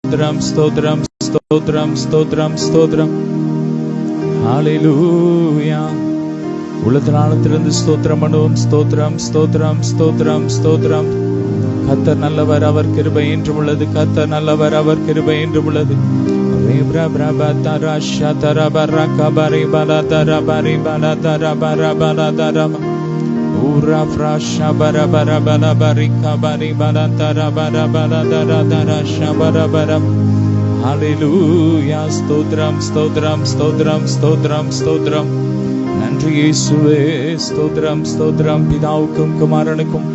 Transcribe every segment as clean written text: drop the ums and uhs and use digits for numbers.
ஸ்தோத்திரம் ஸ்தோத்திரம் ஸ்தோத்திரம் ஸ்தோத்திரம். ஹல்லேலூயா. உள்ளத்திலிருந்து ஸ்தோத்திரம் பண்ணுவோம். ஸ்தோத்திரம் ஸ்தோத்திரம் ஸ்தோத்திரம் ஸ்தோத்திரம். கர்த்தர் நல்லவர், அவர் கிருபை என்றும் உள்ளது. கர்த்தர் நல்லவர், அவர் கிருபை என்றும் உள்ளது. ஹல்லேலூயா. ஸ்தோத்திரம் ஸ்தோத்திரம் ஸ்தோத்திரம் ஸ்தோத்திரம் ஸ்தோத்திரம். நன்றி இயேசுவே. ஸ்தோத்திரம் ஸ்தோத்திரம். பிதாவுக்கும் குமாரனுக்கும்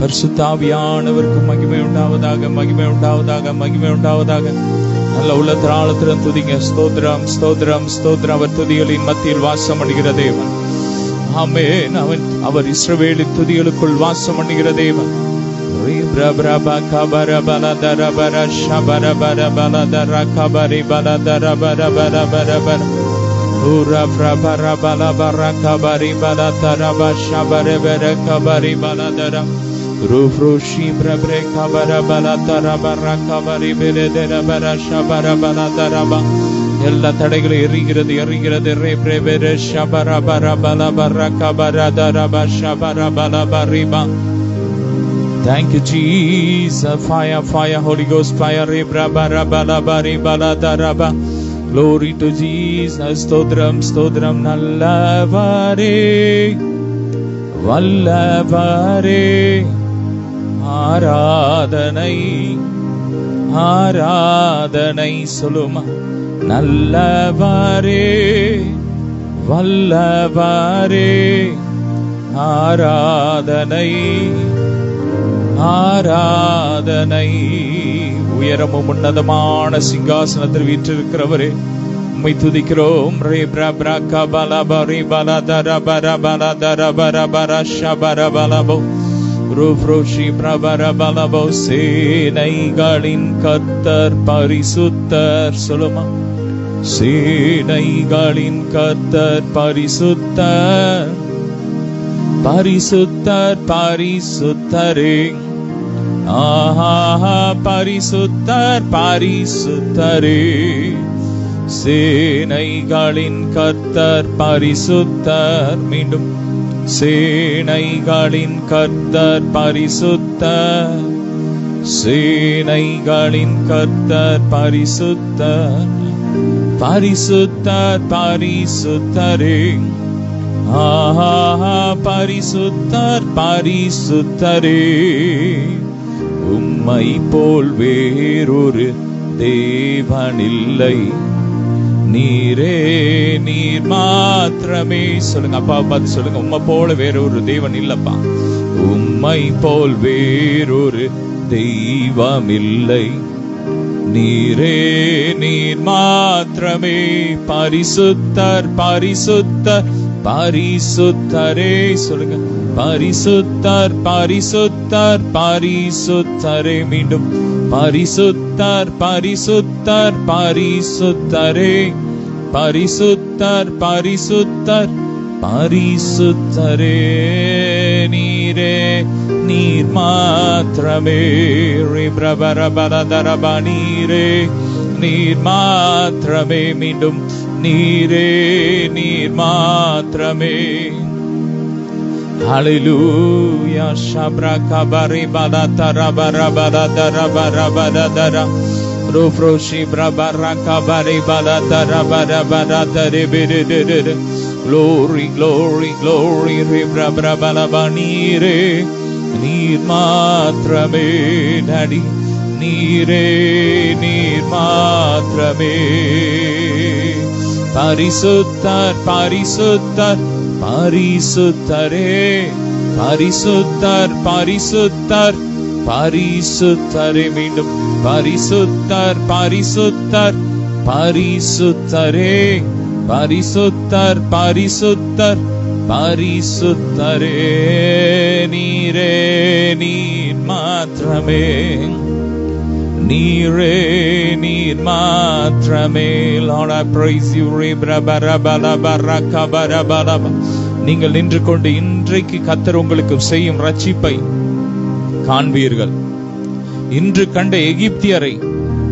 பரிசுத்த ஆவியானவருக்கும் மகிமை உண்டாவதாக, மகிமை உண்டாவதாக, மகிமை உண்டாவதாக. நல்ல உள்ளத்திலும் துதிங்க. ஸ்தோத்திரம் ஸ்தோத்திரம் ஸ்தோத்திரம். அவர் துதிகளின் மத்தியில் வாசம் பண்ணுகிற தேவன். ஆமென். அவர் இஸ்ரவேலின் துதிகளுக்குள் வாசம் பண்ணுகிற தேவன். Rufrushi brabre kabara bala tarabara kabari bele dera bara shabara bala taraba. எல்லா தடைகளும் எரிகிறது ரே பிரேபரே ஷபரா பரா பலா பரா கபரா தரபா ஷபரா பலா Paribas. Thank you Jesus. Fire, fire, Holy Ghost fire. Re brabara bala bari bala daraba. Glory to Jesus. Stotram stotram நல்லவரே வல்லவரே. ஆராதனை ஆராதனை சொல்லுமா. நல்லவரே வல்லவரே. ஆராதனை ஆராதனை. உயரமும் உன்னதமான சிங்காசனத்தில் வீற்றிருக்கிறவரே, உம்மை துதிக்கிறோம். ரே பிரா கபலா பரி பலா தர பர பலா தர பர பர ஷபர பலபோ ரூப்ரோஷி பிரபர பலபோ. சேனைகளின் கர்த்தர் பரிசுத்தர் சொல்லுமா. சேனைகளின் கர்த்தர் பரிசுத்தர் பரிசுத்தர் பரிசுத்தரே. ஆஹா பரிசுத்தர் பரிசுத்தரே. சேனைகளின் கர்த்தர் பரிசுத்தர். மீண்டும் சேனைகளின் கர்த்தர் பரிசுத்தர். சேனைகளின் கர்த்தர் பரிசுத்தர் பரிசுத்தர் பரிசுத்தரே. ஆஹா பரிசுத்தர் பரிசுத்தரே. உம்மை போல் வேறொரு தேவனில்லை, நீரே நீர் மாத்திரமே. சொல்லுங்க அப்பா, பார்த்து சொல்லுங்க. உம்மை போல வேறொரு தேவன் இல்லப்பா. உம்மை போல் வேறொரு தெய்வம் இல்லை, நீரே நீர் மாத்திரமே. பரிசுத்தர் பரிசுத்தர் பரிசுத்தரே. சொல்லுங்க. பரிசுத்தர் பரிசுத்தர் பரிசுத்தரே. மீண்டும் பரிசுத்தர் பரிசுத்தர் பரிசுத்தரே. பரிசுத்தர் பரிசுத்தர் பரிசுத்தரே. நீரே நீர் மாத்திரமே. பிரபரபரதரபா. நீரே நீர் மாத்திரமே. மீண்டும் நீரே நீர் மாத்திரமே. ஹல்லேலூயா. ஷப்ரா கபரி பலா தரபர பலா தரபர பலா தர ரூப்ரோஷி பிரபர கபரி பலா தரபர பலா தரி பிரி. Glory, glory, glory. Rebra balaba. நீரே நீர் மாத்திரமே. நடி நீரே நீர் மாத்திரமே. பரிசுத்தர் பரிசுத்தர் பரிசுத்தரே. பரிசுத்தர் பரிசுத்தர் பரிசுத்தரே. மீண்டும் பரிசுத்தர் பரிசுத்தர் பரிசுத்தரே. பரிசுத்தர் பரிசுத்தர் பரிசுத்தரே. நீரே நீர் மாத்திரமே. நீரே நீர் மாத்திரமே. Lord, I praise you. நீங்கள் நின்று கொண்டு இன்றைக்கு கர்த்தர் உங்களுக்கு செய்யும் ரட்சிப்பை காண்பீர்கள். இன்று கண்ட எகிப்தியரை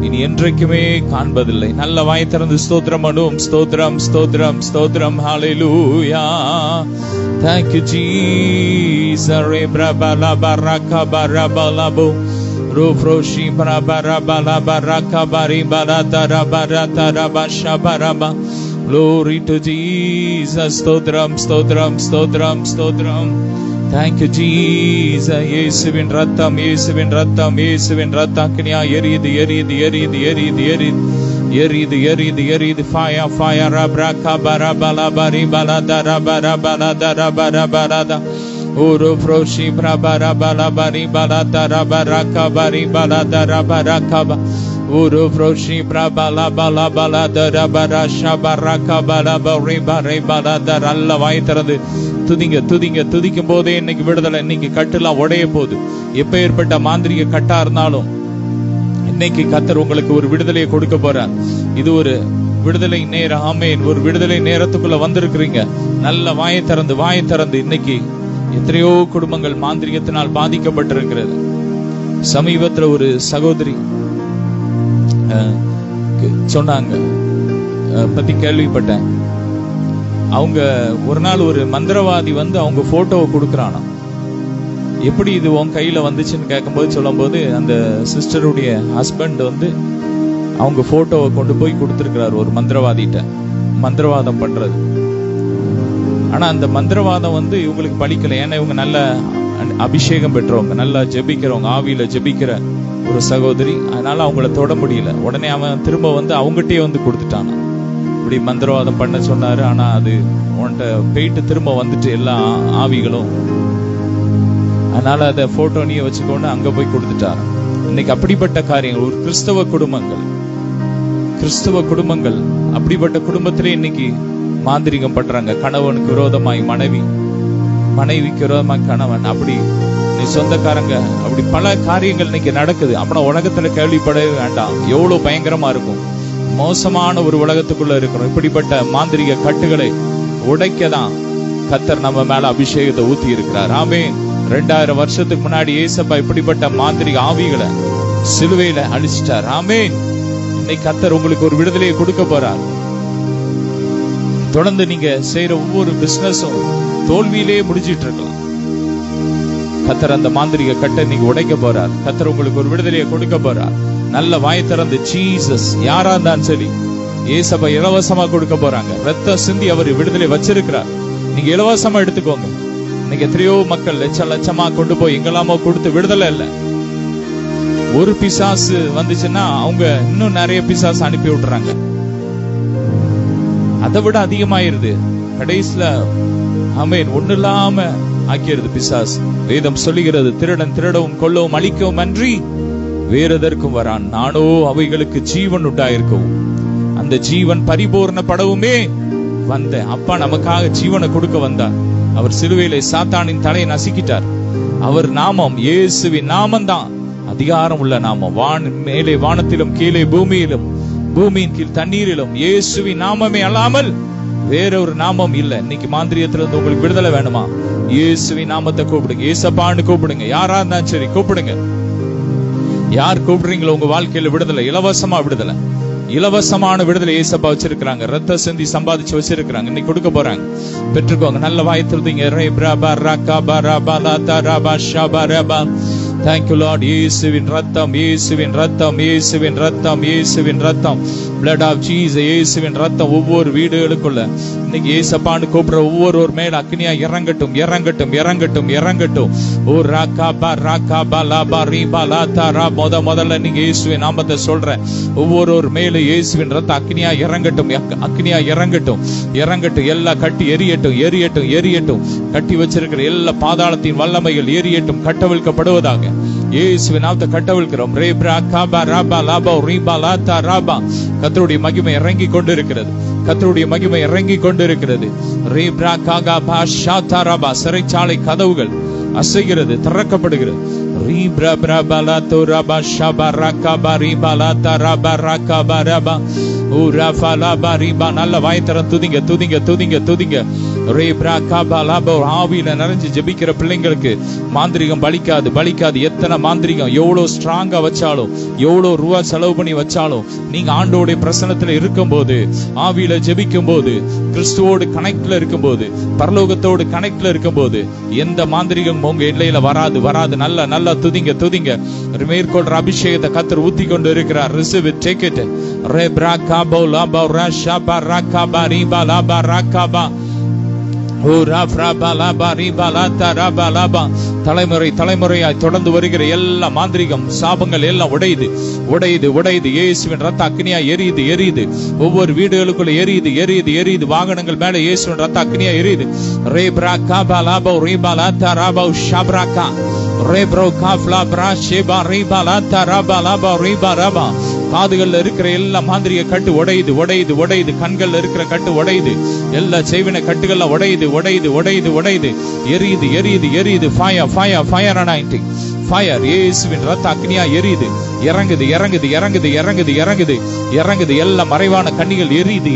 இனி என்றைக்குமே காண்பதில்லை. நல்ல வாய் திறந்து ஸ்தோத்திரம் பண்ணுவோம். ஸ்தோத்திரம் ஸ்தோத்திரம் ஸ்தோத்திரம். ஹல்லேலூயா. Thank you Jesus. Rebrabala baraka barabalabo rofroshi barabala baraka bari baratara baratara bashabaraba. Glory to Jesus. ஸ்தோத்திரம் ஸ்தோத்திரம் ஸ்தோத்திரம் ஸ்தோத்திரம். Thank you Jesus. இயேசுவின் ரத்தம், இயேசுவின் ரத்தம், இயேசுவின் ரத்தம் அக்கினியா எரியுது எரியுது எரியுது எரியுது எரியுது எரியுது எரியுது எரியுது. Fire fire. அப்ரகா பரபல பரி பலதர பரபலதர பரபலத ஓரு ஃப்ரோஷி பிரபரபல பரி பலதர பரக பரி பலதர பரகப ஓரு ஃப்ரோஷி பிரபல பல பலதர பரஷ பரக பல பரி பரி பலதர. அல்ல வாய் திறந்து துதிங்க துதிங்க. துதிக்கும் போதே இன்னைக்கு விடுதலை. இன்னைக்கு கட்டுலாம் உடைய போகுது. எப்ப ஏற்பட்ட மாந்திரிக கட்டா இருந்தாலும் இன்னைக்கு கர்த்தர் உங்களுக்கு ஒரு விடுதலையை கொடுக்க போறார். இது ஒரு விடுதலை நேரம். ஆமென். ஒரு விடுதலை நேரத்துக்குள்ள வந்திருக்கிறீங்க. நல்ல வாயை திறந்து இன்னைக்கு எத்தனையோ குடும்பங்கள் மாந்திரிகத்தினால் பாதிக்கப்பட்டிருக்கிறது. சமீபத்துல ஒரு சகோதரி சொன்னாங்க, பத்தி கேள்விப்பட்டேன். அவங்க ஒரு நாள் ஒரு மந்திரவாதி வந்து அவங்க போட்டோவை கொடுக்கறானா. எப்படி இது உன் கையில வந்துச்சுன்னு கேட்கும்போது சொல்லும்போது அந்த சிஸ்டருடைய ஹஸ்பண்ட் வந்து அவங்க போட்டோவை கொண்டு போய் கொடுத்துருக்கிறார் ஒரு மந்திரவாதிட்ட. மந்திரவாதம் பண்றது. ஆனா அந்த மந்திரவாதம் வந்து இவங்களுக்கு பலிக்கல. ஏன்னா இவங்க நல்ல அபிஷேகம் பெற்றவங்க, நல்லா ஜெபிக்கிறவங்க, ஆவியில ஜெபிக்கிற ஒரு சகோதரி. அதனால அவங்கள தொட முடியல. உடனே அவன் திரும்ப வந்து அவங்ககிட்டயே வந்து கொடுத்துட்டானா. இப்படி மந்திரவாதம் பண்ண சொன்னாரு. ஆனா அது உன்கிட்ட போயிட்டு திரும்ப வந்துட்டு எல்லா ஆவிகளும். அதனால அதை போட்டோ நீ வச்சுக்கொண்டு அங்க போய் கொடுத்துட்டாரு. இன்னைக்கு அப்படிப்பட்ட காரியங்கள் ஒரு கிறிஸ்தவ குடும்பங்கள் அப்படிப்பட்ட குடும்பத்திலே இன்னைக்கு மாந்திரிகம் பண்றாங்க. கணவனுக்கு விரோதமாய் மனைவிக்கு விரோதமாய் கணவன், அப்படி நீ சொந்தக்காரங்க, அப்படி பல காரியங்கள் இன்னைக்கு நடக்குது. அப்படின்னா உலகத்துல கேள்விப்படவே வேண்டாம். எவ்வளவு பயங்கரமா இருக்கும். மோசமான ஒரு உலகத்துக்குள்ள இருக்கிறோம். இப்படிப்பட்ட மாந்திரிக கட்டுகளை உடைக்கதான் கர்த்தர் நம்ம மேல அபிஷேகத்தை ஊத்தி இருக்கிறார். ஆமென். 2000 வருஷத்துக்கு முன்னாடி ஏசப்பா இப்படிப்பட்ட மாந்திரிக ஆவிகளை சிலுவையில அழிச்சிட்டார். ஆமென். இன்னைக்கு கர்த்தர் உங்களுக்கு ஒரு விடுதலையை கொடுக்க போறார். தொடர்ந்து நீங்க செய்யற ஒவ்வொரு பிசினஸும் தோல்வியிலே முடிஞ்சிட்டு இருக்கலாம். கர்த்தர் அந்த மாந்திரிக கட்டை நீங்க உடைக்க போறார். கர்த்தர் உங்களுக்கு ஒரு விடுதலையை கொடுக்க போறார். நல்ல வாய் திறந்து ஜீசஸ் யாரா இருந்தாலும் சரி, ஏசப்பா இலவசமா கொடுக்க போறாங்க. ரத்த சிந்தி அவர் விடுதலை வச்சிருக்கிறார். நீங்க இலவசமா எடுத்துக்கோங்க. இன்னைக்கு எத்தனையோ மக்கள் லட்சமா கொண்டு போய் எங்கெல்லாமோ கொடுத்து விடுதலை இல்லை. ஒரு பிசாசு வந்துச்சுன்னா அவங்க இன்னும் நிறைய பிசாசு அனுப்பி விட்டுறாங்க. அதை விட அதிகமாயிருது. கடைசியில ஆமென் ஒண்ணு இல்லாம ஆக்கிடுது பிசாசு. வேதம் சொல்லுகிறது, திருடன் திருடவும் கொல்லவும் அழிக்கவும் அன்றி வேறெதற்கும் வரான். நானோ அவைகளுக்கு ஜீவன் உண்டாயிருக்கவும் அந்த ஜீவன் பரிபூர்ணப்படவுமே வந்தேன். அப்பா நமக்காக ஜீவனை கொடுக்க வந்தார். அவர் சிலுவையிலே சாத்தானின் தலையை நசுக்கிட்டார். அவர் நாமம், இயேசுவின் நாமம் தான் அதிகாரம் உள்ள நாமம். மேலே வானத்திலும் கீழே பூமியிலும் பூமியின் கீழ் தண்ணீரிலும் இயேசுவின் நாமமே அல்லாமல் வேறொரு நாமம் இல்ல. இன்னைக்கு மாந்திரியத்திலிருந்து உங்களுக்கு விடுதலை வேணுமா? இயேசுவின் நாமத்தை கூப்பிடுங்க. ஏசப்பான்னு கூப்பிடுங்க. யாரா இருந்தாலும் சரி கூப்பிடுங்க. யார் கூப்பிடுறீங்களோ உங்க வாழ்க்கையில விடுதலை, இலவசமா விடுதலை, இலவசமான விடுதலை ஏசப்பா வச்சிருக்கிறாங்க. ரத்த சிந்தி சம்பாதிச்சு வச்சிருக்கிறாங்க. இன்னைக்கு கொடுக்க போறாங்க. பெற்றுக்கோங்க. நல்ல வாய்த்திருந்தீங்க. Thank you Lord. இயேசுவின் ரத்தம், இயேசுவின் ரத்தம், இயேசுவின் ரத்தம், இயேசுவின் ரத்தம், blood of Jesus. இயேசுவின் ரத்தம் ஒவ்வொரு வீடுகளுக்குள்ள இன்னைக்கு ஏசப்பான்னு கூப்பிடுற ஒவ்வொரு மேல அக்னியா இறங்கட்டும், இறங்கட்டும், இறங்கட்டும், இறங்கட்டும். ஓ ராகாபா ராகாபா லாபா ரீபா லாதாரா. முதல்ல நீங்க இயேசுவின் நாமத்தை சொல்ற ஒவ்வொரு மேல இயேசுவின் ரத்தம் அக்னியா இறங்கட்டும், அக்னியா இறங்கட்டும், இறங்கட்டும். எல்லாம் கட்டி எரியட்டும், எரியட்டும், எரியட்டும். கட்டி வச்சிருக்கிற எல்லா பாதாளத்தின் வல்லமைகள் எரியட்டும், கட்டவிழ்க்கப்படுவதாக. இயேசுவின் நாமத்தை கட்டவிழ்க்கிறோம். ரேப்ரா காபா ராபா லாபா ரீபா லாதா ராபா. கர்த்தருடைய மகிமை இறங்கி கொண்டிருக்கிறது. கர்த்தருடைய மகிமை இறங்கி கொண்டிருக்கிறது. ரேப்ரா காகா பா ஷாதா ராபா. சிறைச்சாலை கதவுகள் அசைகிறது, திறக்கப்படுகிறது. ரீப்ரா பிரபா லாதோ ராபா ஷாபா ராகாபா ரீபா லாதா ராபா ராகாபா ராபா. ஓ ராபா லாபா ரீபா. நல்ல வாய்த்தரம் துதிங்க, துதிங்க, துதிங்க, துதிங்க. ஆவியில நிறைஞ்சு ஜெபிக்கிற பிள்ளைங்களுக்கு மாந்திரிகம் பலிக்காது. எத்தனை மாந்திரிகம் எவ்வளவு ஸ்ட்ராங்கா வச்சாலும், எவ்வளவு ரூபா செலவு பண்ணி வச்சாலும், நீங்க ஆண்டோடைய பிரசன்னத்துல இருக்கும் போது, ஆவியில ஜெபிக்கும் போது, கிறிஸ்துவோடு கனெக்ட்ல இருக்கும் போது, பரலோகத்தோடு கனெக்ட்ல இருக்கும் போது, எந்த மாந்திரிகம் உங்க எல்லையில வராது. நல்லா துதிங்க. மேற்கொள்ற அபிஷேகத்தை கர்த்தர் ஊத்தி கொண்டு இருக்கிறார். Receive it, take it. தலைமுறையாய் தொடர்ந்து வருகிற எல்லா மாந்திரிகம் சாபங்கள் எல்லாம் உடையுது. இயேசுவின் ரத்த அக்னியா எரியுது. ஒவ்வொரு வீடுகளுக்குள்ள எரியுது. வாகனங்கள் மேல இயேசுவின் ரத்த அக்னியா எரியுது. காதுகள்ல இருக்கிற எல்லா மாந்திரிய கட்டு உடையுது. கண்கள்ல இருக்கிற கட்டு உடையுது. எல்லா செய்வின கட்டுகள்ல உடையுது. எரியுது. Fire anointing. ஃபயர் இயேசுவின் ரத்த அக்னியா எரியுது. இறங்குது. எல்லா மறைவான கண்ணிகள் எரியுது.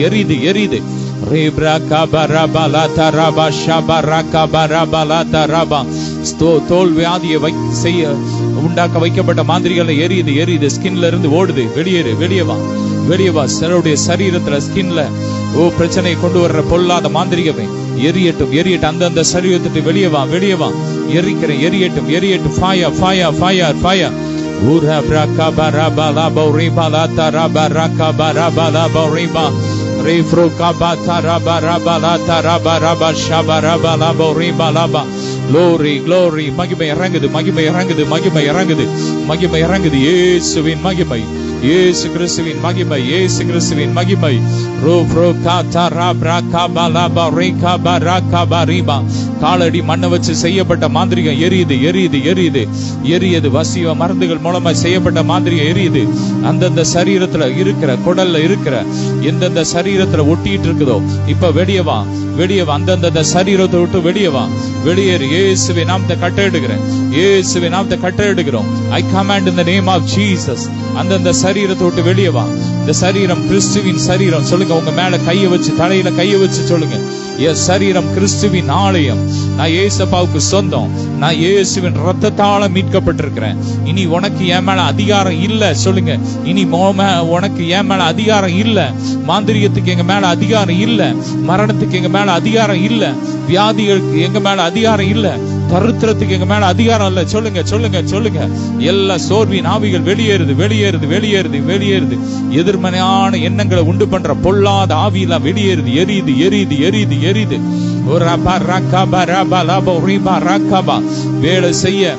தோல் வியாதியை செய்ய உண்டாக்க வைக்கப்பட்ட மாந்திரிகளை எரியுது. ஸ்கின்ல இருந்து ஓடுது. வெளியே வா. சிலருடைய சரீரத்துல ஸ்கின்ல பிரச்சனையை கொண்டு வர்ற பொல்லாத மாந்திரிகமே எரியட்டும். அந்த சரீரத்தை வெளியே வா. எரியட்டும். ஃபயர். Glory. மகிமை இறங்குது. இயேசுவின் மகிமை. இயேசு கிறிஸ்துவின் மகிமை. காலடி மண்ணை வச்சு செய்யப்பட்ட மாந்திரிகம் எரியுது. வசிய மருந்துகள் மூலமா செய்யப்பட்ட மாந்திரிகம் எரியுது. அந்தந்த சரீரத்துல இருக்கிற, குடல்ல இருக்கிற எந்தெந்த சரீரத்துல ஒட்டிட்டு இருக்குதோ இப்ப வெளியே வா. அந்தந்த சரீரத்தை விட்டு வெளியேறு. இயேசுவின் நாமத்தை கட்டளையிடுகிறோம். I command in the name of Jesus. அந்தந்த சரீரத்தை விட்டு வெளியே வா. இந்த சரீரம் கிறிஸ்துவின் சரீரம். சொல்லுங்க, உங்க மேல கையை வச்சு, தலையில கையை வச்சு சொல்லுங்க, என் சரீரம் கிறிஸ்துவின் ஆலயம். நான் ஏசப்பாவுக்கு சொந்தம். நான் இயேசுவின் ரத்தத்தால மீட்கப்பட்டிருக்கிறேன். இனி உனக்கு என் மேல அதிகாரம் இல்ல. சொல்லுங்க, இனி உனக்கு என் மேல அதிகாரம் இல்ல. மாந்திரியத்துக்கு எங்க மேல அதிகாரம் இல்ல. மரணத்துக்கு எங்க மேல அதிகாரம் இல்ல. வியாதிகளுக்கு எங்க மேல அதிகாரம் இல்ல. தருத்திரத்துக்கு எங்க மேல அதிகாரம் இல்ல. சொல்லுங்க. எல்லா சோர்வின் ஆவிகள் வெளியேறுது. எதிர்மறையான எண்ணங்களை உண்டு பண்ற பொல்லாத ஆவியெல்லாம் எரியுது. வேலை செய்ய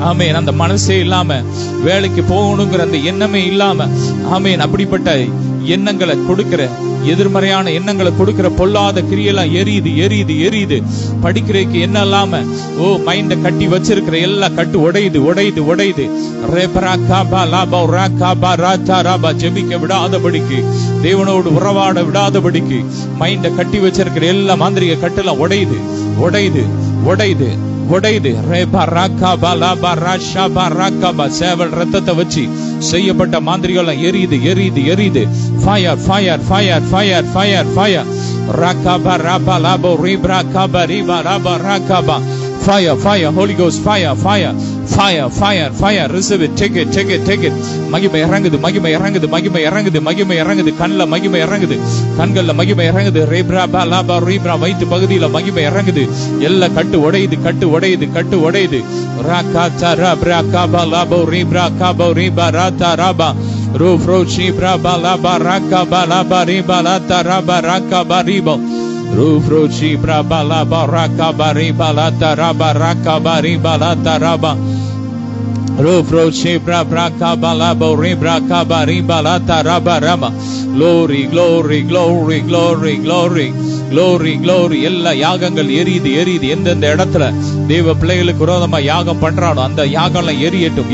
ஆமேன் அந்த மனசே இல்லாம, வேலைக்கு போகணுங்கிற அந்த எண்ணமே இல்லாம, ஆமேன் அப்படிப்பட்ட எண்ணங்களை கொடுக்கிற, எதிர்மறையான எண்ணங்களை கொடுக்கிற பொல்லாத கிரியெல்லாம் எரியுது. படிக்கிறதுக்கு என்ன இல்லாம மைண்ட கட்டி வச்சிருக்கிற எல்லா கட்டு உடையுது. ஜெபிக்க விடாதபடிக்கு, தேவனோடு உறவாட விடாதபடிக்கு மைண்ட கட்டி வச்சிருக்கிற எல்லா மாந்திரிக கட்டெல்லாம் உடையுது. சேவல் ரத்தத்தை வச்சு செய்யப்பட்ட மாந்திரிகள் எரியுது. Fire, Holy Ghost, fire, receive it, take it. மகிமை இறங்குது. கண்ணுல மகிமை இறங்குது. கண்கள்ல மகிமை இறங்குது. ரீப்ரா வயிற்று பகுதியில மகிமை இறங்குது. எல்லா கட்டு உடையுது. Rufrochi brabala baraka bariba la taraba raka bariba la taraba Rufrochi brabaka balabo ribraka bariba la taraba rama Glory. எல்லா யாகங்கள் எரியுது. எந்தெந்த இடத்துல தேவ பிள்ளைகளுக்கு விரோதமா யாகம் பண்றானோ அந்த யாகம்லாம் எரியட்டும்.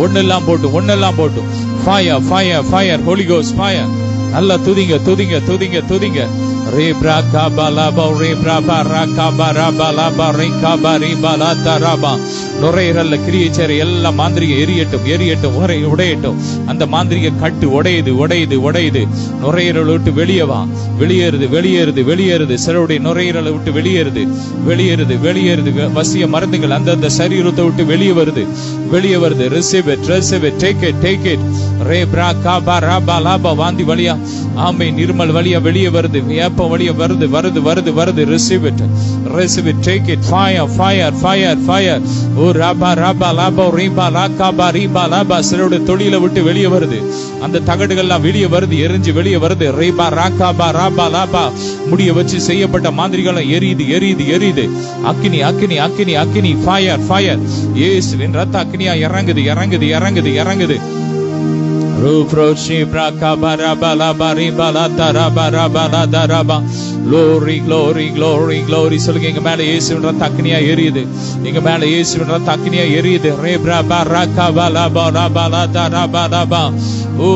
ஒன்னெல்லாம் போட்டு Fire, Holy Ghost fire. நல்லா துதிங்க. Rebra kabalaba rebra baraka barabalaba rekabari balataraba. நுரையீரல்ல கிரியேச்சர் எல்லா மாந்திரிக எரியட்டும் எரியட்டும் உடையட்டும். அந்த மாந்திரிக கட்டு உடையுது உடையுது உடையுது. நுரையீரலை விட்டு வெளியே வா. வெளியேறுது வெளியேறுது வெளியேறுது. சிலருடைய நுரையீரலை விட்டு வெளியேறுது வெளியேறுது வெளியேறுது. வசிய மருந்துகள் அந்தந்த சரீரத்தை விட்டு வெளியே வருது வெளியே வருது. Receive it receive it take it take it. ரேப்ரா காபரா பலாபா. வாந்தி வழியா ஆமை நிர்மல் வழியா வெளியே வருது. ஏப்பம் வழியா வருது வருது வருது வருது. Receive it receive it take it. Fire fire fire fire. ஓ ரபா ரபா லாபா ரீபா லாகாபா ரீபா லாபா. சிலருடைய தொழிலை விட்டு வெளியே வருது. அந்த தகடுகள்லாம் வெளியே வருது எரிஞ்சு வெளியே வருது. ரீபா ராகாபா ராபா லாபா. முடிய வச்சு செய்யப்பட்ட மாந்திரிகளை எரியுது எரியுது எரியுது. அக்கினி அக்கினி அக்கினி அக்கினி. Fire fire. இயேசுவின் ரத்த அக்கினியா இறங்குது இறங்குது இறங்குது இறங்குது. Glory, glory, glory, glory. சொல்லுங்க, எங்க மேல இயேசுவின் ரத்த அக்கினியா எரியுது. எங்க மேல இயேசுவின் ரத்த அக்கினியா எரியுது. ரேப்ரா பரகா பலா பலா பலா தரா பலா பா. ஓ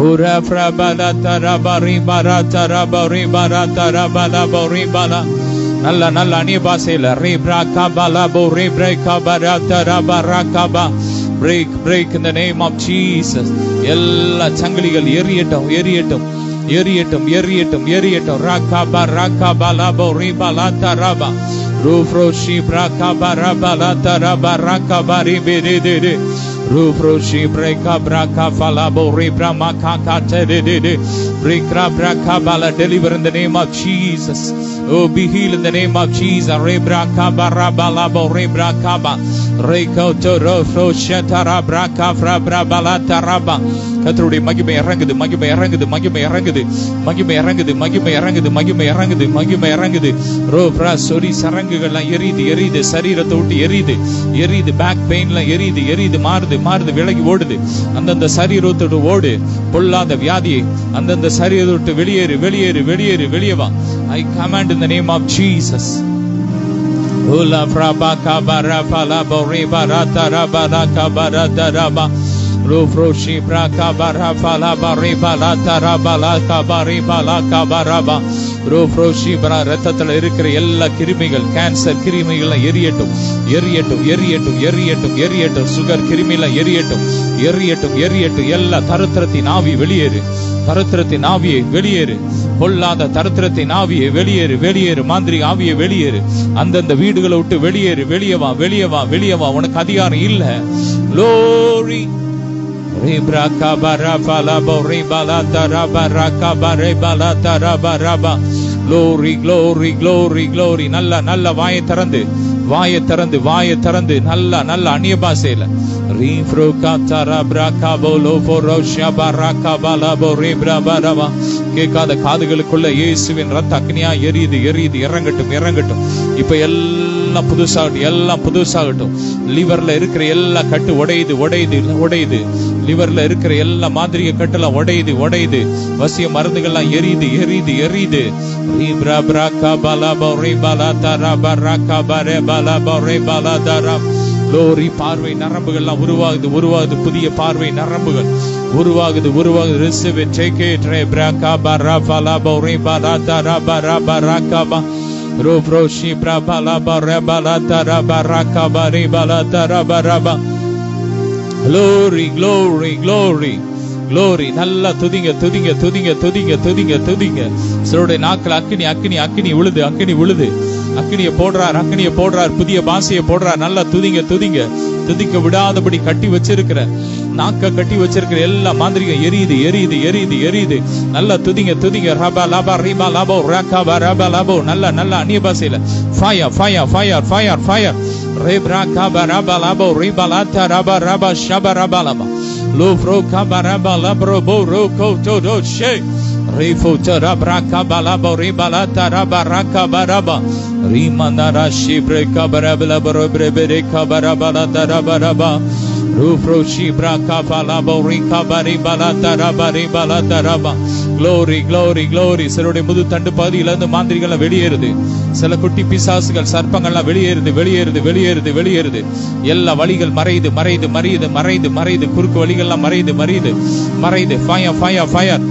ஓரா பிரபலா தரா பரி பரா தரா பரி பரா தரா பலா பரி பலா. நல்ல நல்ல அந்நிய பாஷையில ரேப்ரா கபலா போ ரேப்ரா கபரா தரா பரா Kaba. Break, break in the name of Jesus. எல்லா சங்கிலிகள் எரியட்டும் எரியட்டும் எரியட்டும் எரியட்டும் எரியட்டும். ராகாபா ராகாபா லாபோ ரீபா லாத்தா Rafah. ரூஃப்ரோ ஷீப்ரா Kaapa Rafah லாத்தா Rafah ராகாபா repay day day day. Rufro shibreka braka falabo ribra makaka tede de brikra braka bala. Deliver in the name of Jesus. Oh, be healed in the name of Jesus. Ribra kabara balabo ribra kaba reko toro fro shatara braka frabra balata raba. கர்த்தருடைய மகிமை இறங்குது மகிமை இறங்குது மகிமை இறங்குது மகிமை இறங்குது மகிமை இறங்குது மகிமை இறங்குது மகிமை இறங்குது. ரோப்ரா சொரி சரங்குகள்லாம் எரியுது எரியுது. சரீரத்தை விட்டு எரியுது எரியுது. பேக் பெயின்லாம் எரியுது எரியுது. மாறுது மாறுது விலகி ஓடுது. அந்தந்த சரீரத்தோடு ஓடு. பொல்லாத வியாதியை அந்தந்த சரீரத்தை விட்டு வெளியேறு வெளியேறு வெளியேறு வெளியே வா. I command in the name of Jesus. Ola fraba kabara fala boriba rataraba rakabara daraba. Rufroshi braka bara fala bariba lataraba lakabariba lakabaraba. ரோஃப்ரோஷி பரா. ரத்தத்தில் இருக்கிற எல்லா கிருமிகள், கேன்சர் கிருமிகள் எரியட்டும் எரியட்டும் எரியட்டும் எரியட்டும் எரியட்டும். சுகர் கிருமிகள் எரியட்டும் எரியட்டும் எரியட்டும். எல்லா தரித்திரத்தின் ஆவி வெளியேறு. தரித்திரத்தின் ஆவியை வெளியேறு. பொல்லாத தரித்திரத்தின் ஆவியை வெளியேறு வெளியேறு. மாந்திரி ஆவியை வெளியேறு. அந்தந்த வீடுகளை விட்டு வெளியேறு. வெளியே வா வெளியே வா வெளியே வா. உனக்கு அதிகாரம் இல்ல. லோரி Ribra kabara fala bori balata raba rakaba rebala taraba raba. Glory glory glory glory. நல்ல நல்ல வாயை திறந்து வாயை திறந்து வாயை திறந்து நல்ல நல்ல அந்நிய பாஷையில ரீஃப்ரோ காத்தரா பிரகா போலோ போரோஷா பரகா பலா போரிப்ரா பரவா. கேட்காத காதுகளுக்குள்ள இயேசுவின் ரத்த அக்னியா எரியுது எரியுது. இறங்கட்டும் இறங்கட்டும். இப்ப எல்லாம் புதுசாகட்டும் எல்லாம் புதுசாகட்டும். லிவர்ல இருக்கிற எல்லா கட்டு உடையுது உடையுது உடையுது. லிவர்ல இருக்கிற எல்லா மாதிரிக கட்டெல்லாம் உடையுது உடையுது. வசிய மருந்துகள்லாம் எரியுது எரியுது எரியுது. ரீப்ரா பிரகா பலா போரிபலா தரா பரகா பரே பலா போரிபலா தரா. லோரி பார்வை நரம்புகள்லாம் உருவாகுது உருவாகுது. புதிய பார்வை நரம்புகள் உருவாகுது உருவாகுது. Receive it take it. ரேப்ரா கபரா ஃபலா போரிபலா தரா பரா பரகா பா. ரோப்ரோஷி பிரபலா பரபலா தரா பரகா பரிபலா தரா பரபா. Glory glory glory glory. நல்லா துதிங்க துதிங்க துதிங்க துதிங்க துதிங்க துதிங்க. சிலருடைய நாட்கள் அக்கினி அக்கினி அக்கினி விழுது அக்கினி விழுது. அக்கினியை போடுறார் அக்கினியை போடுறார். புதிய பாசையை போடுறார். நல்லா துதிங்க துதிங்க. துதிக்க விடாதபடி கட்டி வச்சிருக்கிற நாக்க கட்டி வச்சிருக்கிற எல்லா மாந்திரிகம் எரியுது எரியுது எரியுது எரியுது. நல்லா துதிங்க துதிங்க. ரபா லாபா ரீபா லாபோ ராகாபா ரபா லாபோ. நல்ல நல்ல அந்நிய பாஷையில fire fire fire fire fire. ரேப்ரா காபா ரபா லாபோ ரீபா லாத்தா ரபா ரபா ஷபா ரபா லாபா. லோஃப்ரோ காபா ரபா லாப்ரோ போ ரோ கோ டோ டோ ஷே. ரேஃபோ தரா பிரகா பலாபோ ரீபா லாத்தா ரபா ராகாபா ரபா. ரீமந்தரா ஷிப்ரே கபரபல பரோப்ரே பெரே கபரபல தரபரபா. ரூஃப்ரோ ஷிப்ரா கபலா போரி கபரி பல தரபரி பல தரபா. glory glory glory. சிலருடைய முது தண்டு பகுதியில இருந்து மாந்திரிகள்லாம் வெளியேறுது. சில குட்டி பிசாசுகள் சர்ப்பங்கள்லாம் வெளியேறுது வெளியேறுது வெளியேறுது வெளியேறுது. எல்லா வழிகள் மறையுது மறையுது மறையுது மறையுது மறையுது. குறுக்கு வழிகள்லாம் மறையுது மறையுது மறையுது. Fire fire fire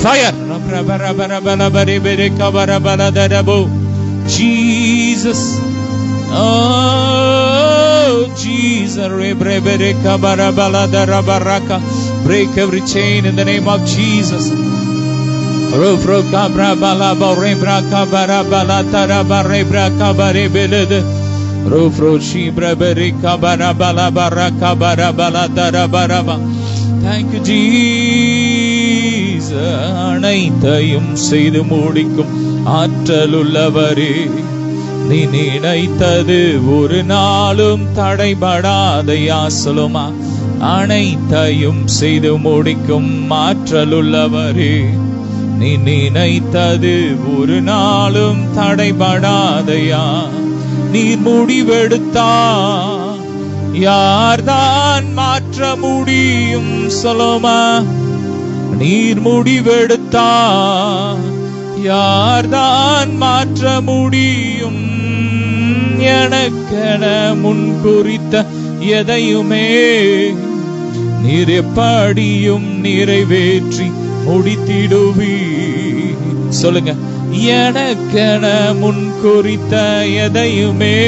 fire. Jesus, oh Jesus, break every chain in the name of Jesus. Thank you Jesus. அனைத்தையும் செய்து முடிக்கும் ஆற்றலுள்ளவரே, நீ நினைத்தது ஒரு நாளும் தடைபடாதையா சொல்லுமா. அனைத்தையும் செய்து முடிக்கும் ஆற்றலுள்ளவரே, நீ நினைத்தது ஒரு நாளும் தடைபடாதையா. நீர் முடிவெடுத்தா யார்தான் மாற்ற முடியும் சொல்லுமா. நீர் முடிவெடுத்தா யார்தான் மாற்ற முடியும். எனக்கென முன் குறித்த எதையுமே நீர் எப்படியும் நிறைவேற்றி முடித்திடுவி. சொல்லுங்க. எனக்கென முன் குறித்த எதையுமே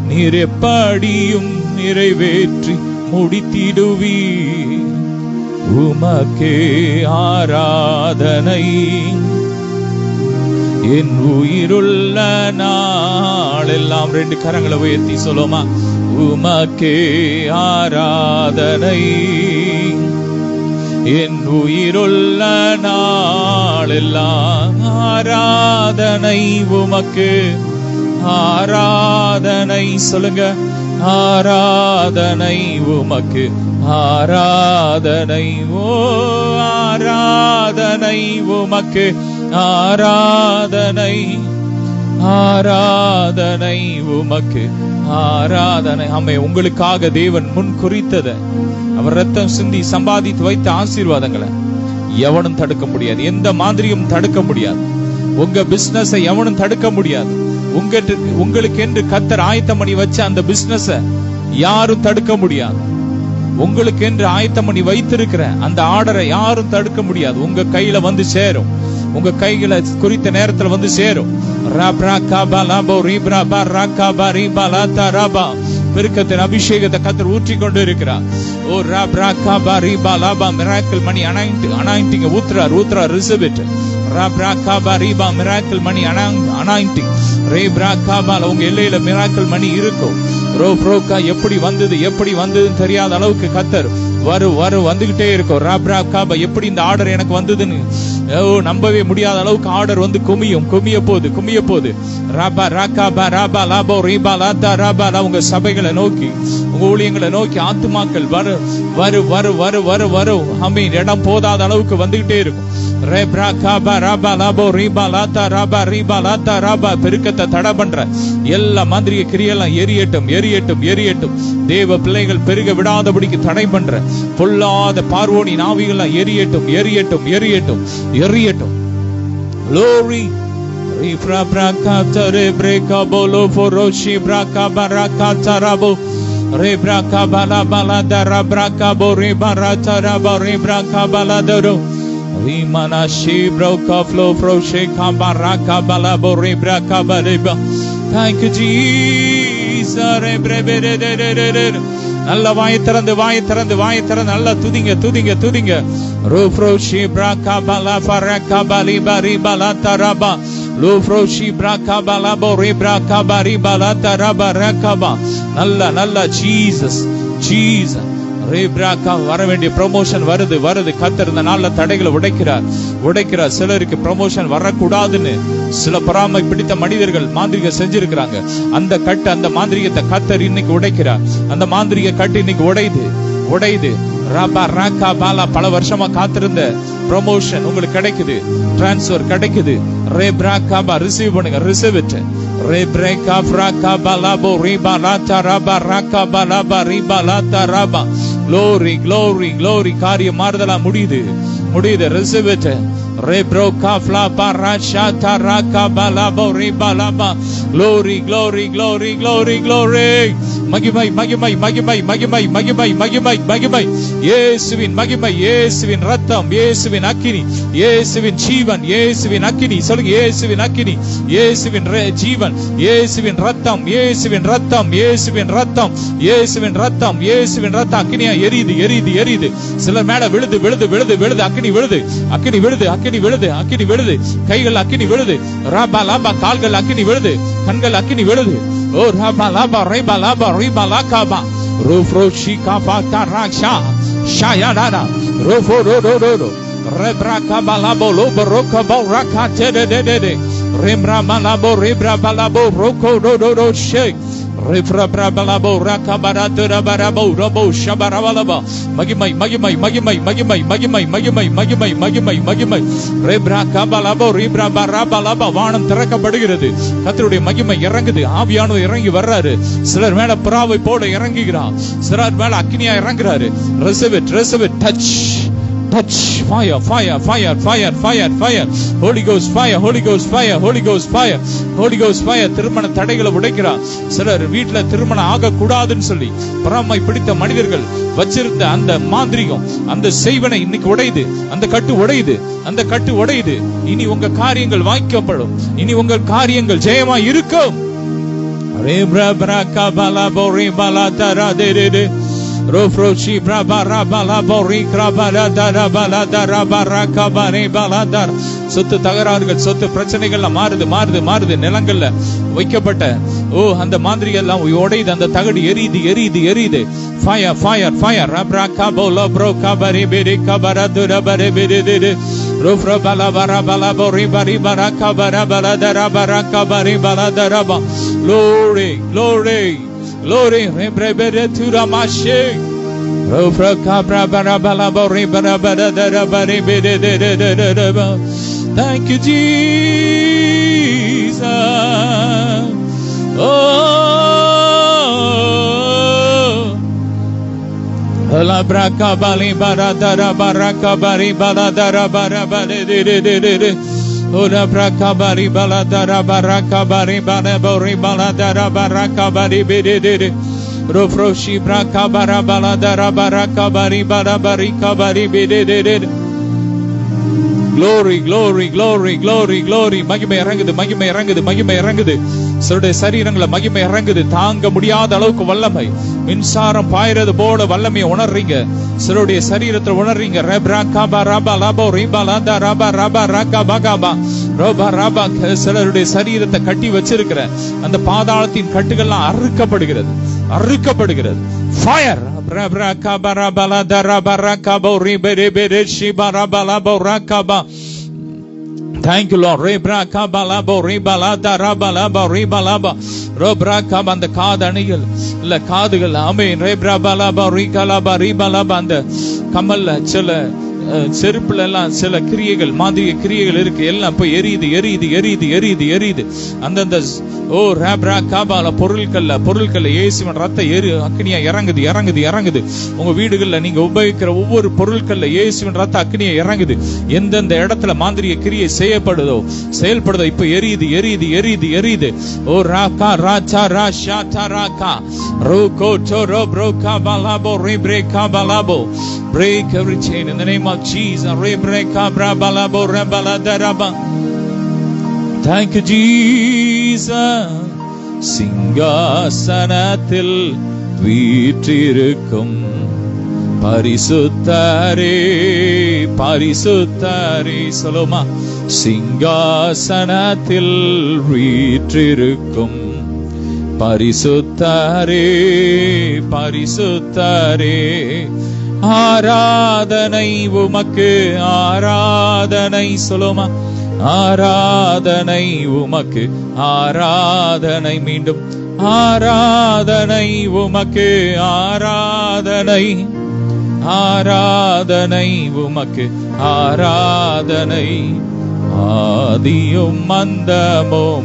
நீர் எப்படியும் நிறைவேற்றி முடித்திடுவி. உமக்கே ஆராதனை என் உயிருள்ள நாளெல்லாம். 2 கரங்களை உயர்த்தி சொல்லுமா. உமக்கே ஆராதனை என் உயிருள்ள நாளெல்லாம். ஆராதனை உமக்கு ஆராதனை. சொல்லுங்க. ஆராதனை உமக்கு ஆராதனை. ஓ ஆராதனை உமக்கு ஆராதனை. ஆராதனை உமக்கு ஆராதனை. ஆமே. உங்களுக்காக தேவன் முன் குறித்ததை, அவர் ரத்தம் சிந்தி சம்பாதித்து வைத்த ஆசீர்வாதங்களை எவனும் தடுக்க முடியாது. எந்த மாதிரியும் தடுக்க முடியாது. உங்க பிசினஸை எவனும் தடுக்க முடியாது. உங்களுக்கு என்று கர்த்தர் ஆயத்தம் பண்ணி வச்ச அந்த பிசினஸ யாரும் தடுக்க முடியாது. உங்களுக்கு என்று ஆயத்தம் பண்ணி வைத்திருக்கிற அந்த ஆர்டரை யாரும் தடுக்க முடியாது. உங்க கையில வந்து சேரும். உங்க கைகளை குறித்த நேரத்துல வந்து சேரும். பெருக்கத்தின் அபிஷேகத்தை கர்த்தர் ஊற்றி கொண்டு இருக்கிறார். ஓ மிராக்கிள் மணி அனாயிண்டிங் ஊத்துறார் ஊத்துறார். Receive it. Miracle money anointing. உங்க எல்லையில மிராக்கிள் மணி இருக்கும். எப்படி வந்ததுன்னு தெரியாத அளவுக்கு கர்த்தர் வந்துகிட்டே இருக்கும். எப்படி இந்த ஆர்டர் எனக்கு வந்ததுன்னு நம்பவே முடியாத அளவுக்கு ஆர்டர் வந்து குமிய போது. உங்க சபைகளை நோக்கி, உங்க ஊழியங்களை நோக்கி ஆத்துமாக்கள் வரும். அமீன். இடம் போதாத அளவுக்கு வந்துகிட்டே இருக்கும். பெருக்கத்தை தடை பண்ற எல்லா மாந்திரிய கிரியெல்லாம் எரியட்டும். தேவ பிள்ளைகள் பெருக விடாதபடிக்கு தடை பண்ற பொல்லாத பார்வோனி நாவிகள் எரியட்டும். Glory. Thank you Jesus. நல்ல வாயை திறந்து நல்லா துதிங்க. ரோஃப்ரோஷி பிரகாபலா ஃபரகாபலி பரி பலதரபா லோஃப்ரோஷி பிரகாபலா போரி பிரகாபரி பலதரபா ரகபா. நல்ல ஜீசஸ். வர வேண்டிய ப்ரமோஷன் வருது. கர்த்தர் இந்த நாள்ல தடைகளை உடைக்கிறார். சிலருக்கு ப்ரமோஷன் வரக்கூடாதுன்னு சில பொறாமை பிடித்த மனிதர்கள் மாந்திரிக செஞ்சிருக்கிறாங்க. அந்த மாந்திரிகத்தை கர்த்தர் இன்னைக்கு உடைக்கிறார். அந்த மாந்திரிக கட்டு இன்னைக்கு உடையுது. பல வருஷமா காத்திருந்த ப்ரமோஷன் உங்களுக்கு கிடைக்குது. டிரான்ஸ்பர் கிடைக்குது. ரிசீவ் பண்ணுங்க. Receive it. Glory. காரியம் மாறுதலா முடியுது. முடியுது. receive it. Rebro kafla parasha taraka balabo ribalaba. Glory, glory, glory, glory, glory. மகிமை மகிமை மகிமை மகிமை மகிமை மகிமை மகிமை. இயேசுவின் மகிமை, இயேசுவின் ரத்தம், இயேசுவின் அக்கினி, இயேசுவின் ஜீவன், இயேசுவின் அக்கினி. சொல்லுங்க, இயேசுவின் அக்கினி, இயேசுவின் ஜீவன், இயேசுவின் ரத்தம், இயேசுவின் ரத்தம், இயேசுவின் ரத்தம், இயேசுவின் ரத்தம், இயேசுவின் ரத்தம் அக்கினியா எரியுது எரியுது எரியுது. சிலர் மேல விழுது விழுது விழுது விழுது, அக்கினி விழுது, அக்கினி விழுது, அக்கினி விழுது, அக்கினி விழுது. கைகள் அக்கினி விழுது, ராபா லாபா, கால்கள் அக்கினி விழுது, கண்கள் அக்கினி விழுது. ஓ ராபா லாபா ரைபா லாபா ரிபா லாகாபா ரோஃப்ரோ ஷிகாபா தராக்ஷா ஷாயாடாடா ரோஃபோ ரோடோடோ ரெப்ரா காபாலாபோ லோபோ ரோகபோ ராகா டெடெடெடெ ரெம்ரா மலாபோ ரெப்ரா பலாபோ ரோகோ டோடோடோ ஷே ரெப்ரா பிரபலாபோ ராகபரா துரபரபோ ரோபோ ஷபரவலபா. மகிமை மகிமை மகிமை மகிமை மகிமை மகிமை மகிமை மகிமை மகிமை. ரெப்ரா காபாலாபோ ரிப்ரா பராபலாபா. வானம் திறக்கப்படுகிறது, கர்த்தருடைய மகிமை இறங்குது, ஆவியானவர் இறங்கி வர்றாரு. சிலர் மேல புறாவை போல இறங்குகிறார், சிலர் மேல அக்கினியா இறங்குறாரு. receive it, receive it. touch touch, fire fire fire fire fire fire, Holy Ghost fire, Holy Ghost fire, Holy Ghost fire, Holy Ghost fire. திருமண தடைகளை உடைக்கிறார். சிலர் வீட்டுல திருமணம் ஆக கூடாதுன்னு சொல்லி பொறாமை பிடித்த மனிதர்கள் வச்சிருந்த அந்த மாந்திரிகம், அந்த செய்வனை இன்னைக்கு உடையுது, அந்த கட்டு உடையுது, அந்த கட்டு உடையுது. இனி உங்க காரியங்கள் வாய்க்கப்படும், இனி உங்கள் காரியங்கள் ஜெயமா இருக்கும். ரேப்ரா பிரகா பலா போரி பலா தரா தேரே ரோஃப்ரோஷி பிரபரா பலா போரி கிரபரா தரா பலா தரா பரகா பரே பலா தர். சொத்து தகராறுகள், சொத்து பிரச்சனைகள் மாறுது மாறுது மாறுது. நிலங்கள்ல வைக்கப்பட்ட அந்த மாந்திரிகள் எல்லாம் உடையுது, அந்த தகடு எரியுது எரியுது எரியுது. Fire fire fire. ரப்ரா கபோலோ ப்ரோ கபரே பெரே கபரா துரபரே பெரே ரோஃப்ரோ பலா பரா பலா போரி பரி பரா கபரா பலா தரா பரா கபரே பலா தரபா. Glory, glory, glory. Rebere turamashe. Rofra kabra bara bala bori bara bara dara bari bere de de de de de. Thank you Jesus. Oh. La braka bali bara dara baraka bari bala dara bara bari de de de de de. Ora braka bari bala dara baraka bari bala bori bala dara baraka bari bede de rofroshi braka bara bala dara baraka bari bala bari kabari bede de. Glory, glory, glory, glory, glory. மகிமை இறங்குது, மகிமை இறங்குது, மகிமை இறங்குது. சிலருடைய சரீரங்களை மகிமை இறங்குது, தாங்க முடியாத அளவுக்கு வல்லமை. மின்சாரம் பாயிறது போல வல்லமையை உணர்றீங்க, சிலருடைய சரீரத்தை உணர்றீங்க. ரெப்ரா காபா ராபா லாபோ ரிபா லாதா ராபா ராபா ராகா பாகாபா ரோபா ராபா. சிலருடைய சரீரத்தை கட்டி வச்சிருக்கிற அந்த பாதாளத்தின் கட்டுகள்லாம் அறுக்கப்படுகிறது, அறுக்கப்படுகிறது. ஃபயர். ரெப்ரா காபா ராபா லாதா ராபா ராகா போ ரிபே ரிபே ரிஷிபா Rafah லாபோ Raaga. Thank you Lord. Rebra kabalabo ribalada rabalaba ribalaba robra kab. அந்த காது அணிகள் இல்ல காதுகள், ஆமென். rebra balaba rikalaba ribalaba. அந்த கமல்ல சில செருப்புல எல்லாம் சில கிரியைகள், மாந்திரிக கிரியைகள் இருக்கு, எல்லாம் போய் எரியுது எரியுது எரியுது எரியுது எரியுது. அந்தந்த ரேப்ரா காபால பொருட்கள்ல இயேசுவின் ரத்தம் அக்னியா இறங்குது இறங்குது இறங்குது. உங்க வீடுகள்ல நீங்க உபயோகிக்கிற ஒவ்வொரு பொருட்கள்ல இயேசுவின் ரத்த அக்னியா இறங்குது. எந்தெந்த இடத்துல மாந்திரிக கிரியை செயல்படுதோ இப்ப எரியுது எரியுது எரியுது எரியுது. ஓ Raaga ராச்சா Rasha தராகா ரோகோ டோரோ Broca பலாபோ ரிப்ரே காபலாபோ. Break every chain in the name of Jesus. Rebreka brabalabo rebaladaraba. Thank you Jesus. சிங்காசனத்தில் வீற்றிருக்கும் பரிசுத்தரே பரிசுத்தரே. சொல்லுமா, சிங்காசனத்தில் வீற்றிருக்கும் பரிசுத்தரே பரிசுத்தரே. ஆராதனை உமக்கு ஆராதனை. சொல்லுமா, ஆராதனை உமக்கு ஆராதனை. மீண்டும் ஆராதனை உமக்கு ஆராதனை ஆராதனை உமக்கு ஆராதனை. ஆதியும் அந்தமுமானவரே,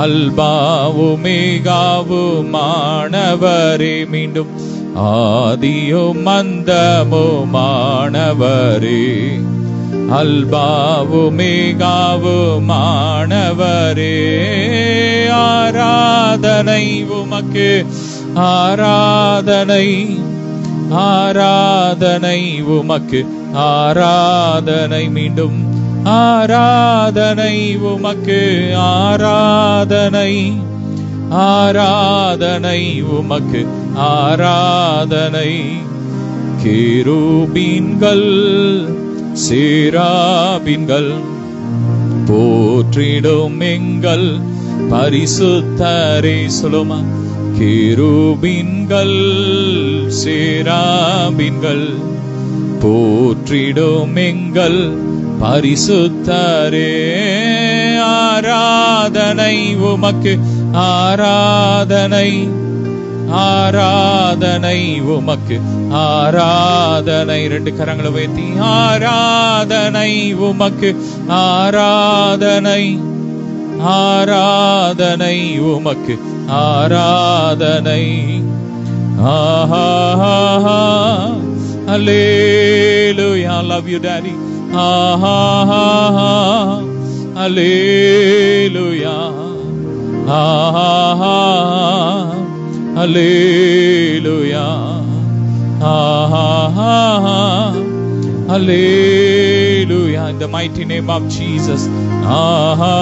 அல்பாவுமேகாவுமானவரே. மீண்டும் ஆதியும் அந்தமுமானவரே, அல்பாவுமேகாவுமானவரே, ஆராதனை உமக்கு, ஆராதனை, ஆராதனை உமக்கு, ஆராதனை, மீண்டும் ஆராதனை உமக்கு, ஆராதனை, ஆராதனை உமக்கு, ஆராதனை. கேருபீன்கள் சேராபீன்கள் போற்றிடும் எங்கள் பரிசுத்தரே. சொல்லுமா, கேருபீன்கள் சேராபீன்கள் போற்றிடும் எங்கள் பரிசுத்தரே. ஆராதனை உமக்கு, ஆராதனை, ஆராதனை உமக்கு, ஆராதனை. ரெண்டு கரங்களை உயர்த்தி ஆராதனை உமக்கு, ஆராதனை, ஆராதனை உமக்கு, ஆராதனை. ஆஹா, Hallelujah, love you daddy. Aha, Hallelujah, Aha, Hallelujah, Aha, Hallelujah. In the mighty name of Jesus. Aha,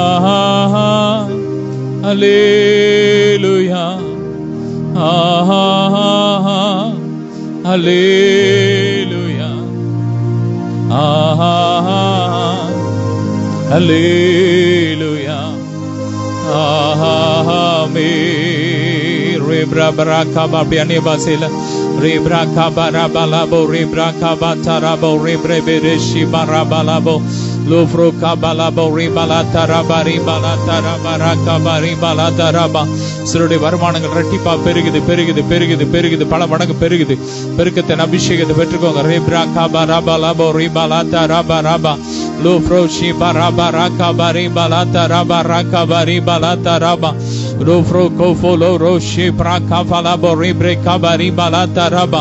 Hallelujah, Aha, Hallelujah, Aha, Hallelujah, Aha. Rebra barakaba biane basela, rebra kabara balabo, rebra kabatarabo, rebre bereshi barabalabo, lofro kabalabo, rebala tarabari balatarabara kabari balataraba. சிலருடைய வருமானங்கள் இரட்டிப்பா பெருகுது, பெருகுது, பெருகுது, பெருகுது, பல மடங்கு பெருகுது. பெருக்கத்தின் அபிஷேகத்தை பெற்றுக்கோங்க. rebra kabara balabo, rebala tarabaraba, lofro shi barabara kabari balataraba, rakabari balataraba, lofro kofolo roshi prakafalabo, rebre kabari balataraba,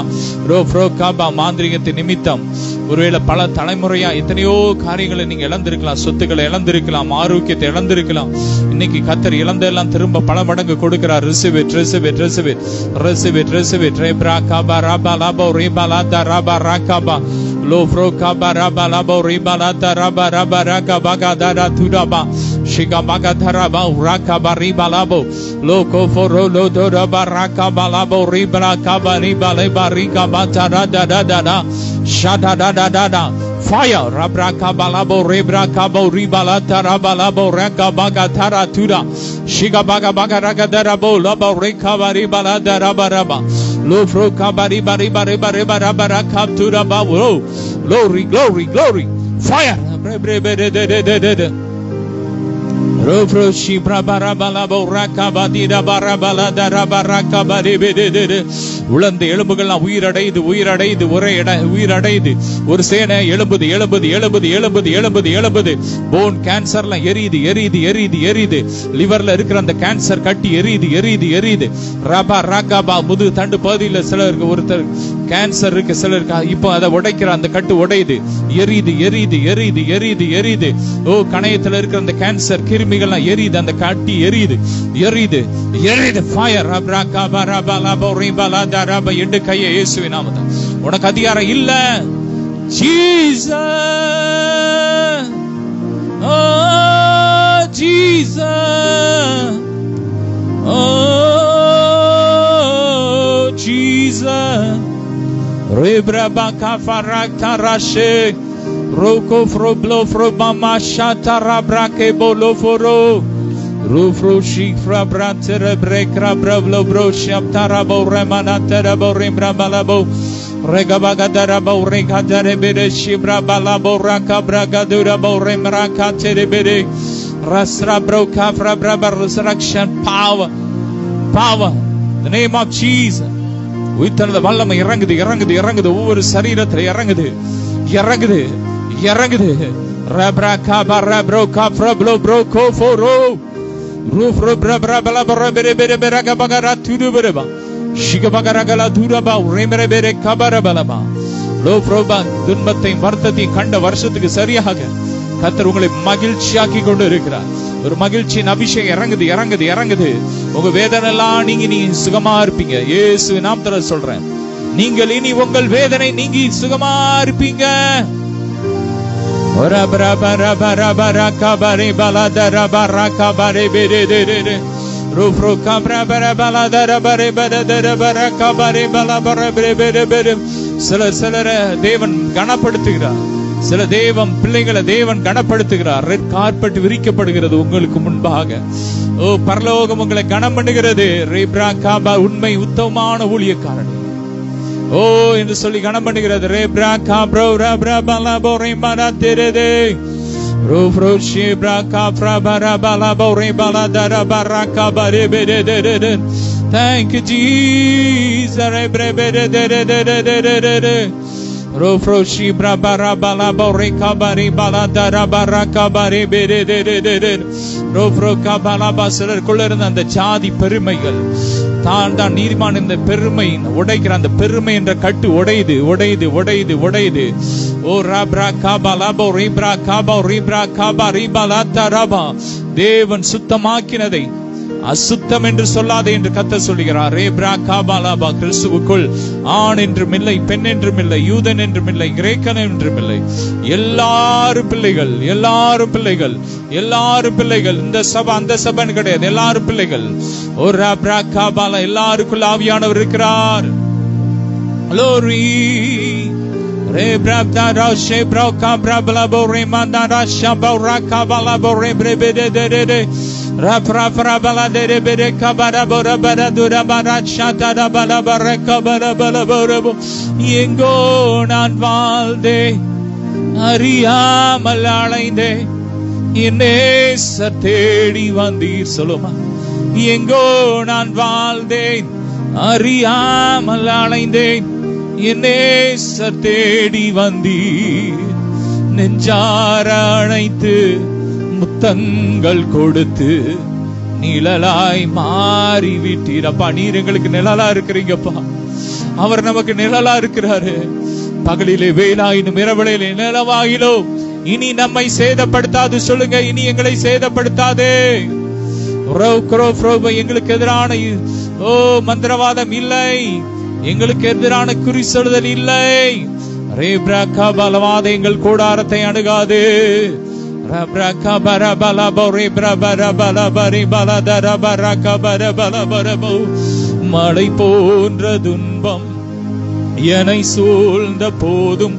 lofro kaba. மாந்திரிகத்தின் நிமித்தம் ஒருவேளை பல தலைமுறையா எத்தனையோ காரியங்களை நீங்க இழந்திருக்கலாம், சொத்துக்களை இழந்திருக்கலாம், ஆரோக்கியத்தை இழந்திருக்கலாம். இன்னைக்கு கர்த்தர் இழந்தெல்லாம் திரும்ப பல மடங்கு கொடுக்கிறார். receive it, receive it, receive it, receive it, receive it. rebra kabara balabo, rebalata raba rakaba, lofro kabara balabo, rebalata raba raba rakaba gadara turaba, shigabaga taraba rakaba ribalabo, loko foro lodo raba rakaba labo, ribra kabari baleba rikaba tarada da da da, shada da da da da. Fire, rabra kabalabo, rebra kabo, ribalata rabalabo, rakabaga taratuda, shigabaga baga ragadarabo, labo rekabari balada rabaraba, lofro kabari bari bari bari bari bari kaptura bawo. Glory, glory, glory. Fire. Rofro shibra barabalabo rakabadida barabalada rabarakabadi bedede. உலர்ந்த எலும்புகள்லாம் உயிரடைது, உயிரடைது, ஒரே உயிரடைது. ஒரு சேனை எழும்புது, எழும்புது, எழும்புது, எழும்புது, எழும்புது, எழும்புது. Phone கேன்சர்லாம் எரியுது, எரியுது, எரியுது, எரியுது. லிவர்ல இருக்கிற அந்த கேன்சர் கட்டி எரியுது, எரியுது, எரியுது. ரபா ராகாபா முது தண்டு பகுதியில் சிலருக்கு ஒருத்தர் கேன்சர் இருக்கு, சிலருக்கு இப்போ அதை உடைக்கிற அந்த கட்டு உடையுது, எரியுது, எரியுது, எரியுது, எரியுது, எரியுது. ஓ, கணையத்தில் இருக்கிற அந்த கேன்சர் கிருமிகள்லாம் எரியுது, அந்த கட்டி எரியுது, எரியுது, எரியுது. ஃபயர் ரபா ரபா லபோ ரிபலா ரபா. எட்டு கையை இயேசுவின் நாமத்தில். உனக்கு அதிகாரம் இல்ல. Jesus, O Jesus, O Jesus. Rebra baka farakta rashe roko froblo frobama shata rabrake bolo foro rufro shifra bratere brekra bravlo bro shaptara bo remana terabo rimra balabo regabaga darabo regadare bere shibra balabo raka braga durabo remra katere bere rasra bro kafra braba resurrection power, power, the name of Jesus. உயிர்த்தெழுந்த வல்லமை இறங்குது, இறங்குது, இறங்குது. ஒவ்வொரு சரீரத்துல இறங்குது, இறங்குது, இறங்குது. ரப்ரா காபா ரப்ரோ காப்ரோ ப்ளோ ப்ரோ கோஃபோரோ ரூஃப் ரப்ரா பிரபல பரபெர பெர பெரக பகரா துதுபரபா ஷிகபகரகல தூரபா உரைமரபேரே கபரபலமா லோ ப்ரோபா துன்பத்தையும் வருத்தத்தையும் கண்ட வருஷத்துக்கு சரியாக கர்த்தர் உங்களை மகிழ்ச்சியாக்கி கொண்டு இருக்கிறார். ஒரு மகிழ்ச்சியின் அபிஷேகம் இறங்குது இறங்குது இறங்குது. உங்க வேதனை எல்லாம் நீங்க சுகமா இருப்பீங்க. இயேசு நாமத்துல சொல்றேன், நீங்கள் இனி உங்கள் வேதனை நீங்கி சுகமா இருப்பீங்க. சிலர தேவன் கனப்படுத்துகிறார், சில தேவன் பிள்ளைகளை தேவன் கனப்படுத்துகிறார். ரெட் கார்பெட் விரிக்கப்படுகிறது உங்களுக்கு முன்பாக. ஓ பரலோகம் உங்களை கனம் பண்ணுகிறது. உண்மை உத்தமமான ஊழியக்காரன் ஓ என்று சொல்லி கனம் பண்ணுகிறது. Thank you, Jesus. Rofroshi brabara bala boreka bari bala dara baraka bari bere de de de de Rofroka bala basirkuள்ள இருந்த அந்த ஜாதி பெருமைகள் தான் நீதிமான் இந்த பெருமை உடைக்கிற அந்த பெருமை என்ற கட்டு உடையுது உடையுது உடையுது உடையுது. ஓ ராப்ரா காபலா போ ரிப்ரா காபா ரிப்ரா காபா ரிபலா தரபா தேவன் சுத்தமாக்கினதை அசுத்தம் என்று சொல்லாதே என்று கர்த்தர் சொல்கிறார். ரேப்ரா காபாலாபா கிறிஸ்துவுக்குள் ஆண் என்றும் இல்லை, பெண் என்றும் இல்லை, யூதன் என்றும் இல்லை, கிரேக்கன் என்றும் இல்லை, எல்லாரும் பிள்ளைகள் எல்லாரும் பிள்ளைகள் எல்லாரும் பிள்ளைகள். இந்த சபை அந்த சபைன்னு கிடையாது, எல்லாரும் பிள்ளைகள். ஓ ராப்ரா காபாலா எல்லாருக்குள் ஆவியானவர் இருக்கிறார். Glory Rebrabda Rashe Broka Brablabo Remanda Rasha Boraka Balabo Rebede de Rapra Frabala de Bede Kabara Bora Bada Dura Barachata Bala Baraka Bala Bala Borabo Yengo Nanvalde Aria Malalainde Ine Satedi Vandir Soloma Yengo Nanvalde Aria Malalainde என்னே சத்தேடி வந்தீர், நெஞ்சார அணைத்து முத்தங்கள் கொடுத்து நிழலாய் மாறி விட்டீர். அப்பா நீர் எங்களுக்கு நிழலா இருக்கிறீங்கப்பா. அவர் நமக்கு நிழலா இருக்கிறாரு. பகலிலே வெயிலாயினும் இரவலையிலே நிலவாயிலோ இனி நம்மை சேதப்படுத்தாது. சொல்லுங்க, இனி எங்களை சேதப்படுத்தாதே. எங்களுக்கு எதிரான ஓ மந்திரவாதம் இல்லை, எங்களுக்கு எதிரான குறி சொல்லுதல் இல்லை. ரேப்ரா பலவாத எங்கள் கூடாரத்தை அணுகாது. மழை போன்ற துன்பம் என்னை சூழ்ந்த போதும்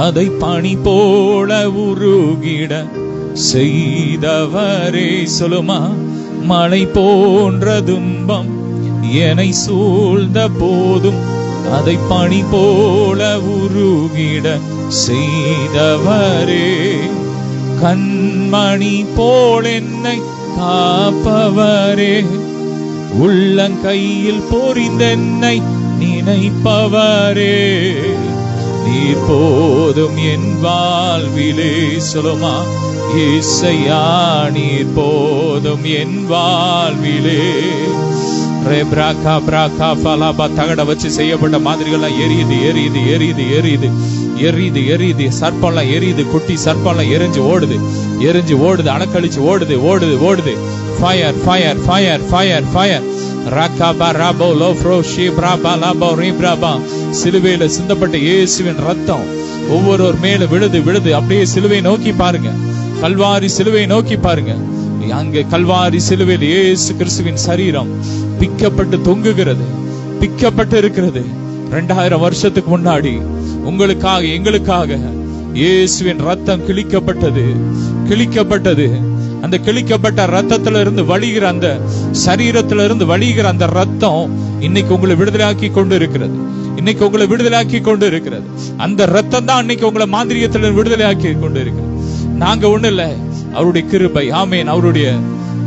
அதை பனி போல உருகிட செய்தவரே. சொல்லுமா, மழை போன்ற துன்பம் என்னை சூழ்ந்த போதும் அதை பனி போல உருகிட செய்தவரே. கண்மணி போல் என்னை காப்பவரே, உள்ளங்கையில் பொறிந்தென்னை நினைப்பவரே. நீர் போதும் என் வாழ்விலே. சொல்லுமா, இசையா நீர் போதும் என் வாழ்விலே. தகட வச்சு செய்யப்பட்ட மாதிரிகள் எரியுது எரியுது எரியுது எரியுது எரியுது எரியுது. சர்ப்பம்லாம் எரியுது, குட்டி சர்ப்பம்லாம் எரிஞ்சு ஓடுது எரிஞ்சு ஓடுது, அணக்கழிச்சு ஓடுது ஓடுது ஓடுது. Fire fire fire fire fire. சிலுவையில சிந்தப்பட்ட இயேசுவின் ரத்தம் ஒவ்வொரு மேல விழுது விழுது. அப்படியே சிலுவை நோக்கி பாருங்க, கல்வாரி சிலுவை நோக்கி பாருங்க. அங்கே கல்வாரி சிலுவையில் இயேசு கிறிஸ்துவின் சரீரம் பிக்கப்பட்டு தொங்குகிறது, பிக்கப்பட்டு இருக்கிறது. 2000 வருஷத்துக்கு முன்னாடி உங்களுக்காக எங்களுக்காக இயேசுவின் ரத்தம் கிழிக்கப்பட்டது கிழிக்கப்பட்டது. அந்த கிழிக்கப்பட்ட ரத்தத்துல இருந்து வழிகிற அந்த சரீரத்துல இருந்து வழிகிற அந்த ரத்தம் இன்னைக்கு உங்களை விடுதலாக்கி கொண்டு இருக்கிறது. இன்னைக்கு உங்களை விடுதலாக்கி கொண்டு இருக்கிறது. அந்த ரத்தம் தான் இன்னைக்கு உங்களை மாந்திரியத்துல விடுதலையாக்கி கொண்டு இருக்கிறது. நாங்க ஒண்ணு இல்ல, அவருடைய கிருபை. ஆமேன். அவருடைய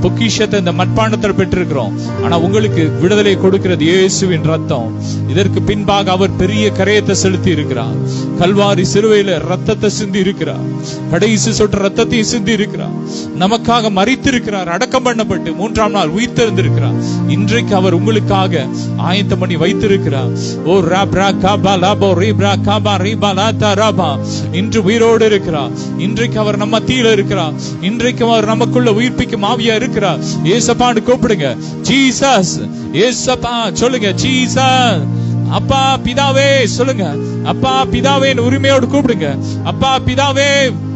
பொக்கிஷத்தை இந்த மட்பாண்டத்தில் பெற்றிருக்கிறோம். ஆனா உங்களுக்கு விடுதலை கொடுக்கிறது இயேசுவின் ரத்தம். இதற்கு பின்பாக அவர் பெரிய கரையத்தை செலுத்தி இருக்கிறார். கல்வாரி சிலுவையில ரத்தத்தை சிந்தி இருக்கிறார். கடைசி சொட்டு ரத்தத்தை சிந்தி இருக்கிறார். நமக்காக மரித்திருக்கிறார். அடக்கம் பண்ணப்பட்டு 3ஆம் நாள் உயிர்த்தெழுந்திருக்கிறார். இன்றைக்கு அவர் உங்களுக்காக ஆயத்தம் பண்ணி வைத்திருக்கிறார். ஓ ராப்ரா காபா லாபோ ரீப்ரா காபா ரீபா லாதா ராபா. இன்று உயிரோடு இருக்கிறார். இன்றைக்கு அவர் நம்ம மத்தியில இருக்கிறார். இன்றைக்கு அவர் நமக்குள்ள உயிர்ப்பிக்கும் ஆவியா இருக்கிறார். ஏசப்பான்னு கூப்பிடுங்க. ஜீசஸ். ஏசப்பா சொல்லுங்க. ஜீசஸ். அப்பா பிதாவே சொல்லுங்க. அப்பா பிதாவேன்னு உரிமையோடு கூப்பிடுங்க. அப்பா பிதாவே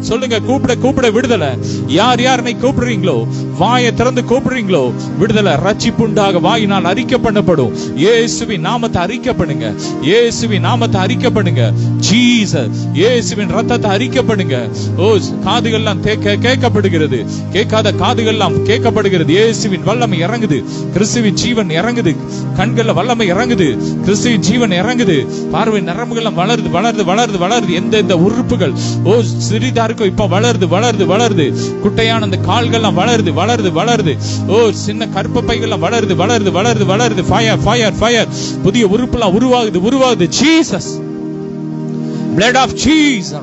சொல்லுங்க. கூப்பிட கூப்பிட விடுதலை. யார் யாரை கூப்பிடுறீங்களோ, வாயை திறந்து கூப்பிடுறீங்களோ, விடுதலை ரட்சிப்பு உண்டாக வாயினால் அறிக்கை பண்ணப்படும். இயேசுவின் நாமத்தை அறிக்கை பண்ணுங்க. இயேசுவின் நாமத்தை அறிக்கை பண்ணுங்க. ஜீசஸ். இயேசுவின் ரத்தத்தை அறிக்கை பண்ணுங்க. ஓ காதுகள்லாம் கேட்கப்படுகிறது. கேட்காத காதுகள்லாம் கேட்கப்படுகிறது. இயேசுவின் வல்லமை இறங்குது. கிறிஸ்துவின் ஜீவன் இறங்குது. கண்கள்ல வல்லமை இறங்குது. கிறிஸ்துவின் ஜீவன் இறங்குது. பார்வை நரம்புகள் வளருது வளருது வளருது வளருது. எந்த உறுப்புகள் ஓ சிறிதா இப்ப வளருது வளருது வளருது. குட்டையான அந்த கால்கள்லாம் வளருது வளருது வளருது. ஓ சின்ன கற்பப்பைகள்லாம் வளருது வளருது வளருது வளருது. Fire fire fire. புதிய உறுப்புலாம் உருவாகுது உருவாகுது. ஜீசஸ். Blood of Jesus.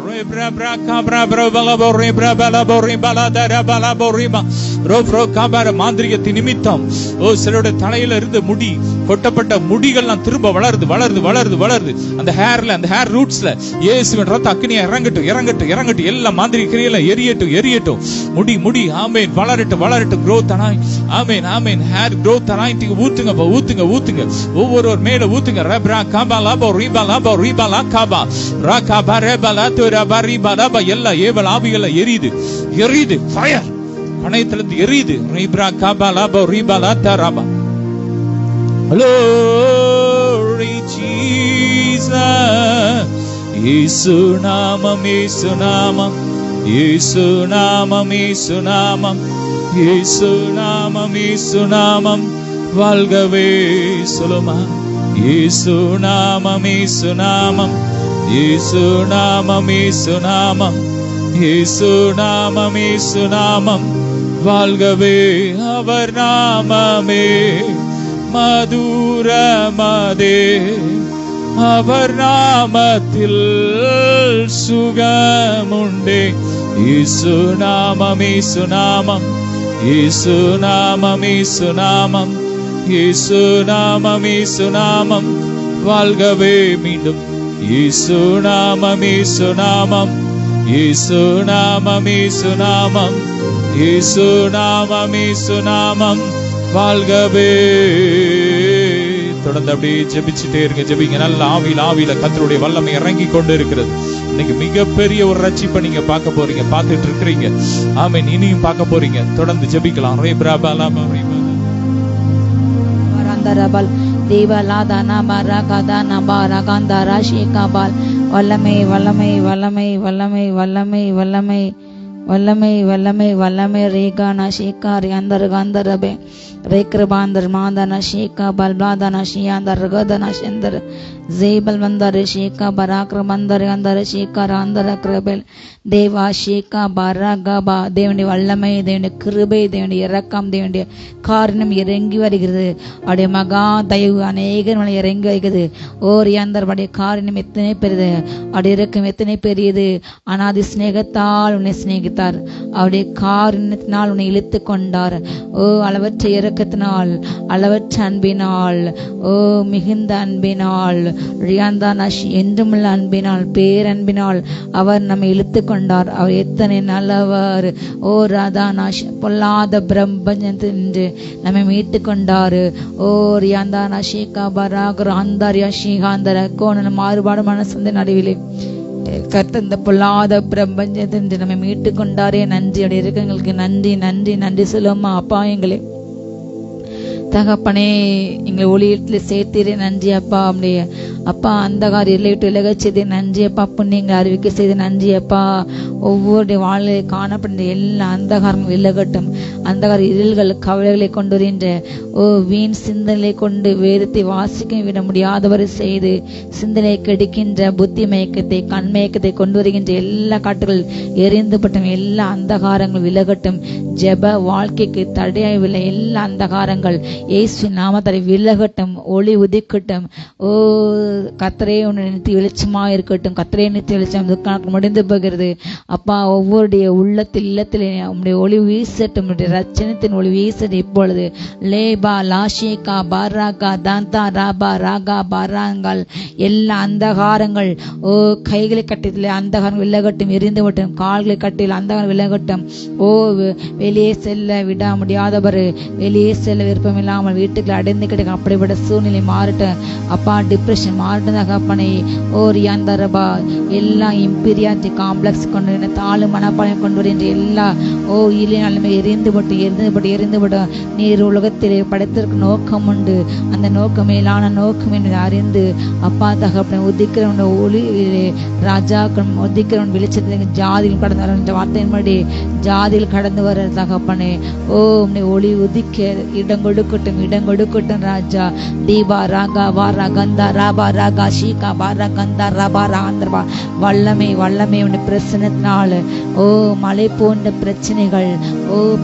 மாந்திரிகத்தின் நிமித்தம் ஓ சிலருடைய தலையில இருந்து முடி கொட்டப்பட்ட முடிகள்லாம் திரும்ப வளருது வளருது வளருது வளருது. அந்த ஹேர்ல அந்த ஹேர் ரூட்ஸ்ல இயேசுவின் ரத்த அக்னியா இறங்கட்டும் இறங்கட்டும் இறங்கட்டும். எல்லா மாந்திரிக கிரியையில எரியட்டும் எரியட்டும். முடி முடி ஆமென் வளரட்டும் வளரட்டும். growth அனாய் ஆமென் ஆமென். ஹேர் growth அனாயிட்டிங் ஊத்துங்க ஊத்துங்க ஊத்துங்க. ஒவ்வொருவர் மேல ஊத்துங்க. ரப்ரா காபா லாபோ ரீபா லாபோ ரீபா லா காபா ராகா பரபலா துரா பரிபா லாபா. எல்லா ஏவல் ஆவிகளை எரியுது எரியுது. ஃபயர் கணையத்திலிருந்து எரியுது. ரீப்ரா காபா லாபோ ரீபா லா தராபா. Glory Jesus. இயேசு நாமம் இயேசு நாமம் இயேசு நாமம் இயேசு நாமம் இயேசு நாமம் இயேசு நாமம் வாழ்கவே சொல்லுமா. இயேசு நாமம் இயேசு நாமம் இயேசு நாமம் இயேசு நாமம் இயேசு நாமம் இயேசு நாமம் வாழ்கவே. அவர் நாமமே மதுரமதே. அவர் நாமத்தில் சுகமுண்டே. இயேசு நாமம் இயேசு நாமம் இயேசு நாமம் இயேசு நாமம் இயேசு நாமம் இயேசு நாமம் வாழ்கவே. மீண்டும் இயேசு நாமம் இயேசு நாமம் இயேசு நாமம் இயேசு நாமம் இயேசு நாமம் இயேசு நாமம் வாழ்கவே. தொடர்ந்து அப்படியே ஜெபிச்சுட்டே இருங்க. ஜெபிங்க. நல்ல ஆவியில கர்த்தருடைய வல்லமை இறங்கி கொண்டு இருக்கிறது. இன்னைக்கு மிகப்பெரிய ஒரு ரட்சிப்பை நீங்க பார்க்க போறீங்க, பார்த்துட்டு இருக்கிறீங்க. ஆமென். இனியும் பார்க்க போறீங்க. தொடர்ந்து ஜெபிக்கலாம். வல்லமை வல்லமை வல்லமை வல்லமை வல்லமை வல்லமை வல்லமை வல்லமை வல்லமை ரேகானா ஷேகாரி அந்தர் கந்தரபே ரேக்ரபாந்தர் மாதன ஷேகா பல்பாதன ஷியாந்தர் ரகதன ஷந்தர் ஜேபல் வந்தர் ஷேகா பராக்ர மந்தர் அந்தர் ஷேகா அந்தர கிரபல் தேவா ஷேகா பராகபா. தேவனுடைய வல்லமை, தேவனுடைய கிருபை, தேவனுடைய இரக்கம், தேவனுடைய காரணம் இறங்கி வருகிறது. அவருடைய மகா தயவு அநேகர் இறங்கி வருகிறது. ஓர் அந்தருடைய காரணம் எத்தனை பெரியது, அவருடைய இரக்கம் எத்தனை பெரியது. அனாதி சிநேகத்தால் உன்னை சிநேகித்தார். அவருடைய காரணத்தினால் உன்னை இழுத்து கொண்டார். ஓ அளவற்ற இரக்கத்தினால், அளவற்ற அன்பினால், ஓ மிகுந்த அன்பினால், என்றுமுள்ள அன்பினால், பேரன்பினால் அவர் நம்மை இழுத்து கொண்டார். அவர் எத்தனை நல்லவர். ஓ ராதானாஷ் பொல்லாத பிரபஞ்சத்தின்று நம்மை மீட்டு கொண்டாரு. ஓ ரியாந்தானா ஷேகா பராகர் அந்தாரியா ஷீகாந்தர கோண மாறுபாடு மனசந்த நடுவிலே கர்த்த இந்த பொல்லாத பிரபஞ்சத்தின்று நம்மை மீட்டு கொண்டாரே. நன்றி. அப்படி இருக்கங்களுக்கு நன்றி நன்றி நன்றி சொல்லுமா. அப்பா எங்களே தகப்பனே எங்களை ஒளியிடத்துல சேர்த்தீரே நன்றி அப்பா. அப்படியே அப்பா அந்தகார இருளை விட்டு விலகச் செய்து நன்றி அப்பா. புண்ணியங்களை அறிவிக்க செய்து நன்றி அப்பா. ஒவ்வொரு வாழ்நிலை காணப்படுகின்ற எல்லா அந்தகாரங்கள் விலகட்டும். அந்தகார இருள்கள் கவலைகளை கொண்டு வருகின்ற வீண் சிந்தனை கொண்டு வேதத்தை வாசிக்க விட முடியாதவரை செய்து சிந்தனை கெடுக்கின்ற புத்தி மயக்கத்தை கண்மயக்கத்தை கொண்டு வருகின்ற எல்லா காட்டுகள் எரிந்துபட்டும். எல்லா அந்தகாரங்கள் விலகட்டும். ஜெப வாழ்க்கைக்கு தடையாய்வில்லை எல்லா அந்தகாரங்கள் இயேசு நாமத்தால் விலகட்டும். ஒளி உதிக்கட்டும். கர்த்தரே உன்னை நிறுத்தி வெளிச்சமா இருக்கட்டும். கர்த்தரே நிறுத்தி வெளிச்சம் கணக்கு முடிந்து போகிறது அப்பா. ஒவ்வொருடைய உள்ளத்தில் இல்லத்தில் உங்களுடைய ஒளி வீசட்டும். உங்களுடைய ரச்சனத்தின் ஒளி வீசட்டும் இப்பொழுது. லேபா லாஷிகா பாராகா தாந்தா ராபா ராகா பாராங்கள் எல்லா அந்தகாரங்கள் கைகளை கட்டியதில் அந்தகாரங்கள் விலகட்டும். எரிந்து விட்டும். கால்களை கட்டியில் அந்தகாரம் விலகட்டும். வெளியே செல்ல விட முடியாதவர் வெளியே செல்ல விருப்பம் இல்லாமல் வீட்டுக்குள்ள அடைந்து கிடைக்கும் அப்படிப்பட்ட சூழ்நிலை மாறட்டும் அப்பா. டிப்ரெஷன் மாறட்டும் தகப்பனே. ரியாந்தரபா எல்லா இம்பீரியாரிட்டி காம்ப்ளெக்ஸ் கொண்டு வர தாழ் மனப்பாளையம் கொண்டு வருகின்ற எல்லா இல்லைனாலுமே எரிந்துபட்டு நீர் உலகத்திலே படைத்திற்கு நோக்கம் உண்டு. அந்த நோக்கம் மேலான நோக்கம் என்று அறிந்து அப்பா தகப்பனை உதிக்கிறவன் ஒளியிலே ராஜாக்கள் உதிக்கிறவன் வெளிச்சத்திற்கு ஜாதிகள் கடந்து வர வார்த்தையின்படி ஜாதியில் கடந்து வர தகப்பனே. ஒளி உதிக்க இடம் கொடுக்கட்டும் ராஜா. தீபா ராகா வாரா கந்தா ராபா ராகா ஷீகா பாரா கந்தா ராபா ராந்திரபா வல்லமை உன்னை பிரச்சனைனால மழை போன்ற பிரச்சனைகள்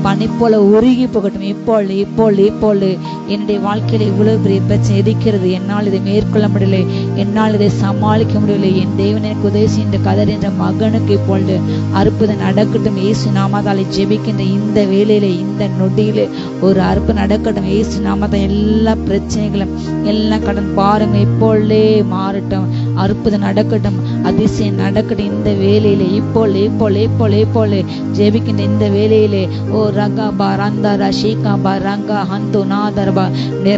பனி போல உருகி போகட்டும். இப்பொழுது என்னுடைய வாழ்க்கையில இவ்வளவு பெரிய பிரச்சனை இருக்கிறது. என்னால் இதை மேற்கொள்ள முடியலை. என்னால் இதை சமாளிக்க முடியவில்லை. என் தேவன் எனக்கு உதவி செய்கின்ற கதர் என்ற மகனுக்கு இப்பொழுது அற்புதம் நடக்கட்டும். இயேசு நாமத்தாலே ஜெபிக்கின்ற இந்த வேளையில இந்த நொடியில ஒரு அற்புதம் நடக்கட்டும். இயேசு நாமத்தால் எல்லா பிரச்சனைகளும் எல்லாம் கடன் பாருங்க இப்பொழுதே மாறட்டும். அற்புதம் நடக்கட்டும். அதிசயம் நடக்கட்டும் இந்த வேலையில. இப்பொழுது ஜெபிக்கின்ற இந்த வேலையிலே ரகா பாரந்தா ஷீகா பாரங்கா ஹந்து நாதர்பா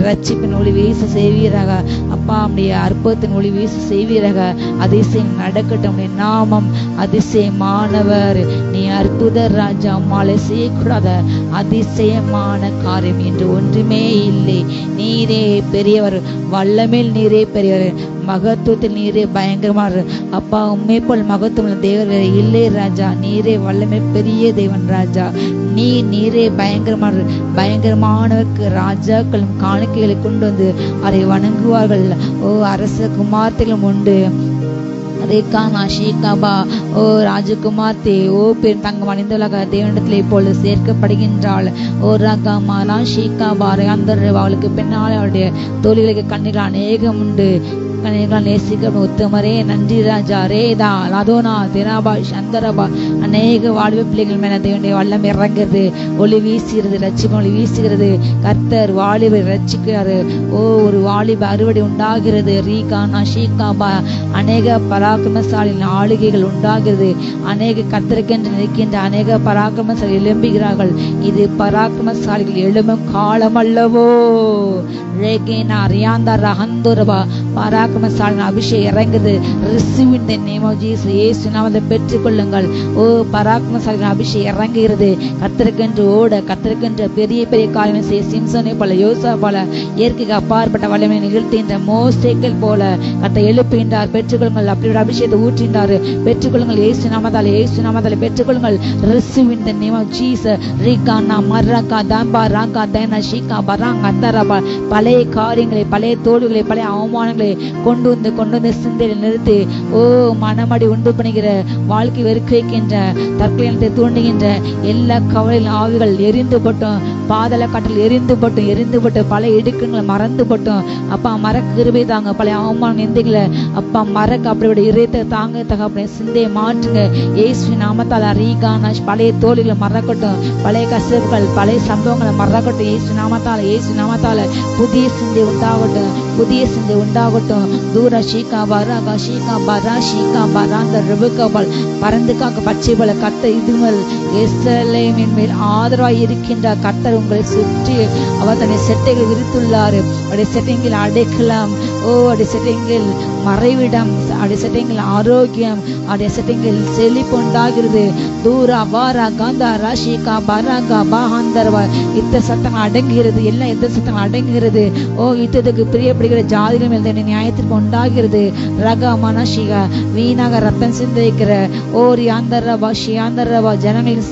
ரட்சிப்பின் ஒளி வீச செய்வீராக அப்பா. அப்படியே அற்புதத்தின் ஒளி வீச செய்வீராக. அதிசயம் நடக்கட்டும். நாமம் அதிசயமானவர். நீ அற்புத ராஜா. அம்மாளை செய்யக்கூடாத அதிசயமான காரியம் என்று ஒன்றுமே இல்லை. நீரே பெரியவர். வல்லமேல் நீரே பெரியவர். மகத்துவத்தில் நீரே பயங்கரமான அப்பா. உண்மை போல் மகத்துவம் தேவர் இல்லை ராஜா. நீரே வல்லமை பெரிய தேவன் ராஜா. நீரே பயங்கரமானவருக்கு ராஜாக்களும் காணிக்கைகளை கொண்டு வந்து அதை வணங்குவார்கள். அரச குமார்த்திகளும் உண்டு. ராஜகுமார்த்தே பெண் தங்கம் அணிந்தவளாக தேவனிடத்தில் இப்பொழுது சேர்க்கப்படுகின்றாள். ரகமாலா ஷீகா பாரை அந்த அவளுக்கு பின்னால் அவளுடைய தோழிகளுக்கு கண்ணிகள் அநேகம் உண்டு. நேசிக்க உத்தமரே நன்றி ராஜா. ரேதா லதோனா திராபா சந்தரபா அநேக வாழ்வு பிள்ளைகள் மேல தேவனுடைய வல்லம் இறங்குறது. ஒளி வீசுகிறது. ரட்சிப்பு ஒளி வீசுகிறது. கர்த்தர் வாலிபை ரட்சிக்கிறாரு. ஒரு வாலிப அறுவடை உண்டாகிறது. ரீகானா ஷீகாபா அநேக பராக்கிரமசாலின் ஆளுகைகள் உண்டாகிறது. அநேக கர்த்தருக்கென்று நிற்கின்ற அநேக பராக்கிரமசாலி எழும்புகிறார்கள். இது பராக்கிரமசாலிகள் எழும்பும் காலம் அல்லவோ. ரேகேனா ரியாந்தா ரஹந்துரபா பராக்கிரமசாலின் அபிஷேகம் இறங்குது. Receive in the name of Jesus. இயேசு நாமத்தை பெற்றுக்கொள்ளுங்கள். பராக்கிரமசாலின் அபிஷேகம் இறங்குகிறது. கர்த்தருக்கென்று ஓட கர்த்தருக்கென்று பெரிய பெரிய காரியங்கள் செய்ய சிம்சோனை போல யோசா போல இயற்கைக்கு அப்பாற்பட்ட வல்லமை நிகழ்த்துகின்ற மோசேக்கள் போல கர்த்தர் எழுப்புகின்றார். பெற்றுக்கொள்ளுங்கள். அப்படி ஒரு அபிஷேகத்தை ஊற்றினார். பெற்றுக்கொள்ளுங்கள். இயேசு நாமத்தாலே பெற்றுக்கொள்ளுங்கள். Receive in the name of Jesus. ரிகானா மரகா தாம்பா ராகா தைனா ஷீகா பராங்க அந்தரபா பழைய காரியங்களை பழைய தோல்விகளை பழைய அவமானங்களை கொண்டு வந்து சிந்தையில் நிறுத்தி மனமடி உண்டு பண்ணுகிற வாழ்க்கை வெறுக்க வைக்கின்ற தற்கொலை தூண்டுகின்ற எல்லா கவலையின் ஆவிகள் எரிந்து போட்டோம். பாதள காற்றில் எரிந்து போட்டு பழைய இடுக்கங்களை மறந்து போட்டோம். அப்பா மறக்க கிருபை தாங்க. பழைய அவமான நிந்தைகளை அப்பா மறக்க அப்படியோட இதயத்தை தாங்க தகப்பனே. சிந்தையை மாற்றுங்க இயேசு நாமத்தால். ரீகானா பழைய தோல்விகளை மறக்கட்டும். பழைய கசப்புகள் பழைய சம்பவங்களை மறக்கட்டும் இயேசு நாமத்தால. புதிய சிந்தை உண்டாகட்டும். தூர ஷீகா பராகா ஷீகா பரா ஷீகா பராந்த ரெபுகாபால் பறந்து காக்க பச்சை போல கர்த்தர் இதுமல் எருசலேமின் மேல் ஆதரவாய் இருக்கின்ற கர்த்தர் உங்களை சுற்றி அவர் தன்னை செட்டைகள் விரித்துள்ளார். அவருடைய செட்டைகள் அடைக்கலாம். அடிசட்டைங்கள் மறைவிடம், அடிசட்டைங்கள் ஆரோக்கியம், அடிசட்டைங்கள் செழிப்பு உண்டாகிறது. தூரா வாரா காந்தா ராஷிகா பராகா பாஹாந்தர்வா யுத்த சத்தம் அடங்குகிறது. எல்லாம் யுத்த சத்தம் அடங்குகிறது. யுத்தத்துக்கு பிரியப்படுகிற ஜாதிகள் மேல் நியாயத்திற்கு உண்டாகிறது. ரகா மனஷிகா வீணாக ரத்தம் சிந்திக்கிற ரியாந்தரபா ஷியாந்தரபா ஜனங்களின்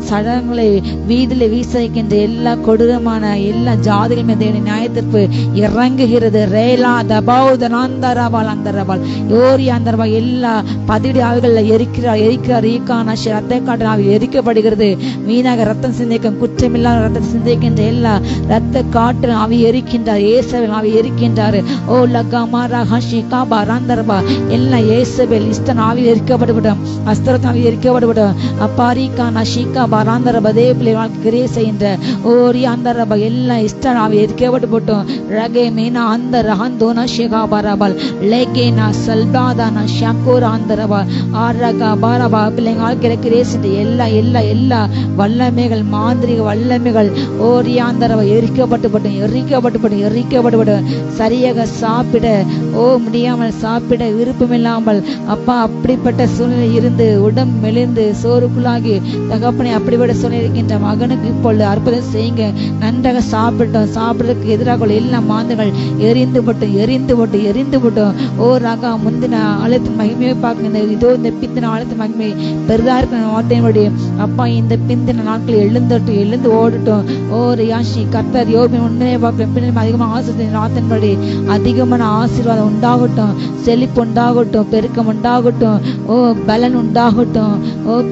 சடங்களை வீதியில வீசிக்கின்ற எல்லா கொடூரமான எல்லா ஜாதிகள் மீது நியாயத்திற்கு இறங்குகிறது. ரேலா தபாவுதனாந்தரபால் அந்தரபால் யோரியாந்தரபா எல்லா பதிடி ஆவிகள் எரிக்கிறார் ஈக்கான ரத்த காட்டு ஆவி எரிக்கப்படுகிறது. வீணாக ரத்தம் சிந்திக்கும் குற்றமில்லாத ரத்தம் சிந்திக்கின்ற எல்லா ரத்த காட்டு ஆவி எரிக்கின்றார். ஏசபேல் ஆவி எரிக்கின்றார். லகமாரா ஹஷி காபா ராந்தரபா எல்லா ஏசபேல் இஸ்தன் ஆவி எரிக்கப்பட்டுவிடும். அஸ்தரத்தின் ஆவி எரிக்கப்பட்டுவிடும். அப்பாரிகா நஷிகா பராந்தரபா தேவப்பிள்ளை வாழ்க்கை கிரியை செய்கின்ற ரியாந்தரபா எல்லா இஸ்தன் ஆவி எரிக்கப்பட்டு போட்டோம். ரகே மீனா அந்த ரஹந்தோனா ஷிகா பராபால் லேகேனா சல்பாதானா ஷாக்கூர் ஆந்தரபா ஆரகா பாரபா பிள்ளைங்க வாழ்க்கை கிரியை செஞ்ச எல்லா எல்லா எல்லா வல்லமைகள் மாந்திரிக வல்லமைகள் ரியாந்தரபா எரிக்கப்பட்டு சரியாக சாப்பிட முடியாமல் சாப்பிட விருப்பமில்லாமல் அப்பா அப்படிப்பட்ட சூழ்நிலை இருந்து உடம்பு மெலிந்து சோறுக்குள்ளாகி தகப்பனை அப்படிப்பட்ட சூழ்நிலை இருக்கின்ற மகனுக்கு இப்பொழுது அற்புதம் செய்யுங்க. நன்றாக சாப்பிடுறதுக்கு எதிராக எல்லா மாந்தங்கள் எரிந்து போட்டோம். ரகா முந்தின ஆலயத்தின் மகிமையை பார்க்க இதோ இந்த பிந்தின ஆலயத்தின் மகிமை பெரிதா இருக்கிற வார்த்தையின்படி அப்பா இந்த பிந்தின நாட்கள் எழுந்து ஓடட்டும். ரியாஷி கர்த்தர் யோபின் உண்மையை பார்க்க பின்னர் அதிகமாக ஆசீர்வாதத்தின்படி அதிகமான ஆசீர்வாதம் உண்டாகட்டும், செழிப்பு உண்டாகட்டும், பெருக்கம் உண்டாகட்டும், பலன் உண்டாகட்டும்,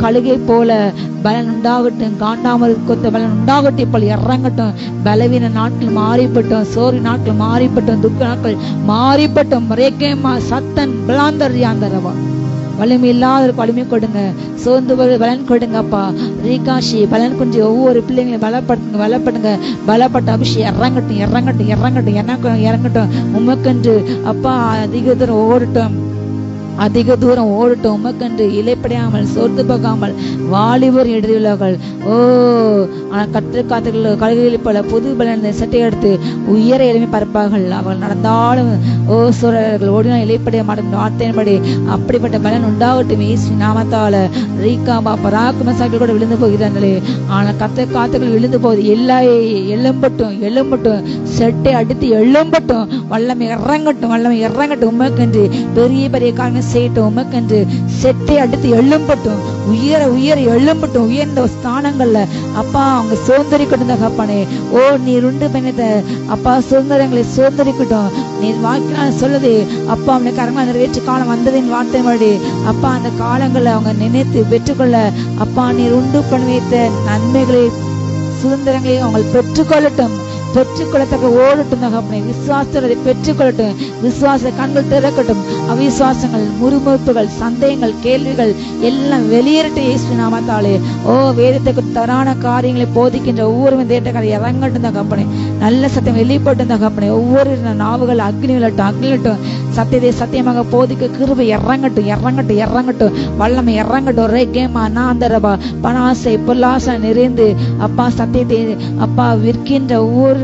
கழுகை போல பலன் உண்டாகட்டும், காண்டாமல் கொத்த பலன் உண்டாகட்டும். இப்போ இறங்கட்டும். பலவீன நாட்கள் மாறிப்பட்டோம், சோறு நாட்கள் மாறிப்பட்டோம், துக்க நாட்கள் மாறிப்பட்டோம். ரேகேமா சத்தன் பிளாந்தர் யாந்தரவா வலிமை இல்லாதவருக்கு வலிமை கொடுங்க, சோர்ந்து பலன் கொடுங்கப்பா. ரீகாஷி பலன் கொஞ்சம் ஒவ்வொரு பிள்ளைங்களையும் பலப்படுங்க. பலப்பட்ட அபிஷேகம் இறங்கட்டும். உமக்கென்று அப்பா அதிக தூரம் ஓடட்டும். உமக்கென்று இலைப்படையாமல் சோர்ந்து போகாமல் வாலிபர் இடைவிழாக்கள் கற்றுக்காத்துகள் கழுகுகளை போல புது பலன் சட்டை எடுத்து உயர எளிமை பரப்பார்கள். அவர்கள் நடந்தாலும் சூழல்கள் ஓடினால் இலைப்படைய மாட்டும் வார்த்தையின்படி அப்படிப்பட்ட பலன் உண்டாகட்டும். இயேசு நாமத்தால ரீகாபா பராக்கிரமசாலிகள் கூட விழுந்து போகிறார்களே, ஆனால் கற்றுக்காத்துகள் விழுந்து போகுது. எல்லா எழும்பட்டும் செட்டை அடித்து எழும்பட்டும். வல்லமை இறங்கட்டும். உமக்கென்று பெரிய பெரிய காரணம் செய்யட்டும். உமக்கென்று செட்டை அடித்து எழும்பட்டும். உயர எழும்பட்டும். உயர்ந்த ஸ்தானங்கள்ல அப்பா அவங்க சுதந்திரிக்கட்டும். தகப்பனே நீர் உண்டு பண்ணிட்ட அப்பா சுதந்திரங்களை சுதந்திரிக்கட்டும். நீர் வாக்கினால் சொல்லுது அப்பா அவனை கரங்களால் நிறைவேற்று காலம் வந்ததின் வார்த்தை மறுபடி அப்பா அந்த காலங்களை அவங்க நினைத்து பெற்றுக்கொள்ள அப்பா நீர் உண்டு பண்ணி வைத்த நன்மைகளை சுதந்திரங்களை அவங்க பெற்றுக்கொள்ளத்தக்க ஓடட்டும். தகப்பனை விசுவாசத்தை பெற்றுக்கொள்ளட்டும். விசுவாச கண்கள் திறக்கட்டும். அவிசுவாசங்கள், முறுமுறுப்புகள், சந்தேகங்கள், கேள்விகள் எல்லாம் வெளியேறட்டும். இயேசு நாமத்தாலே வேதத்துக்கு தரான காரியங்களை போதிக்கின்ற ஒவ்வொரு தேட்டக்காரை இறங்கட்டும். தகப்பனை நல்ல சத்தியம் வெளிப்பட்டும். தகப்பனை ஒவ்வொரு நாவுகள் அக்னி விளட்டும். சத்தியத்தை சத்தியமாக போதிக்க கிருபை இறங்கட்டும். வல்லமை இறங்கட்டும். ரேகேமா நாந்தரபா பணாசை பொல்லாசை நிறைந்து அப்பா சத்தியத்தை அப்பா விற்கின்ற ஒவ்வொரு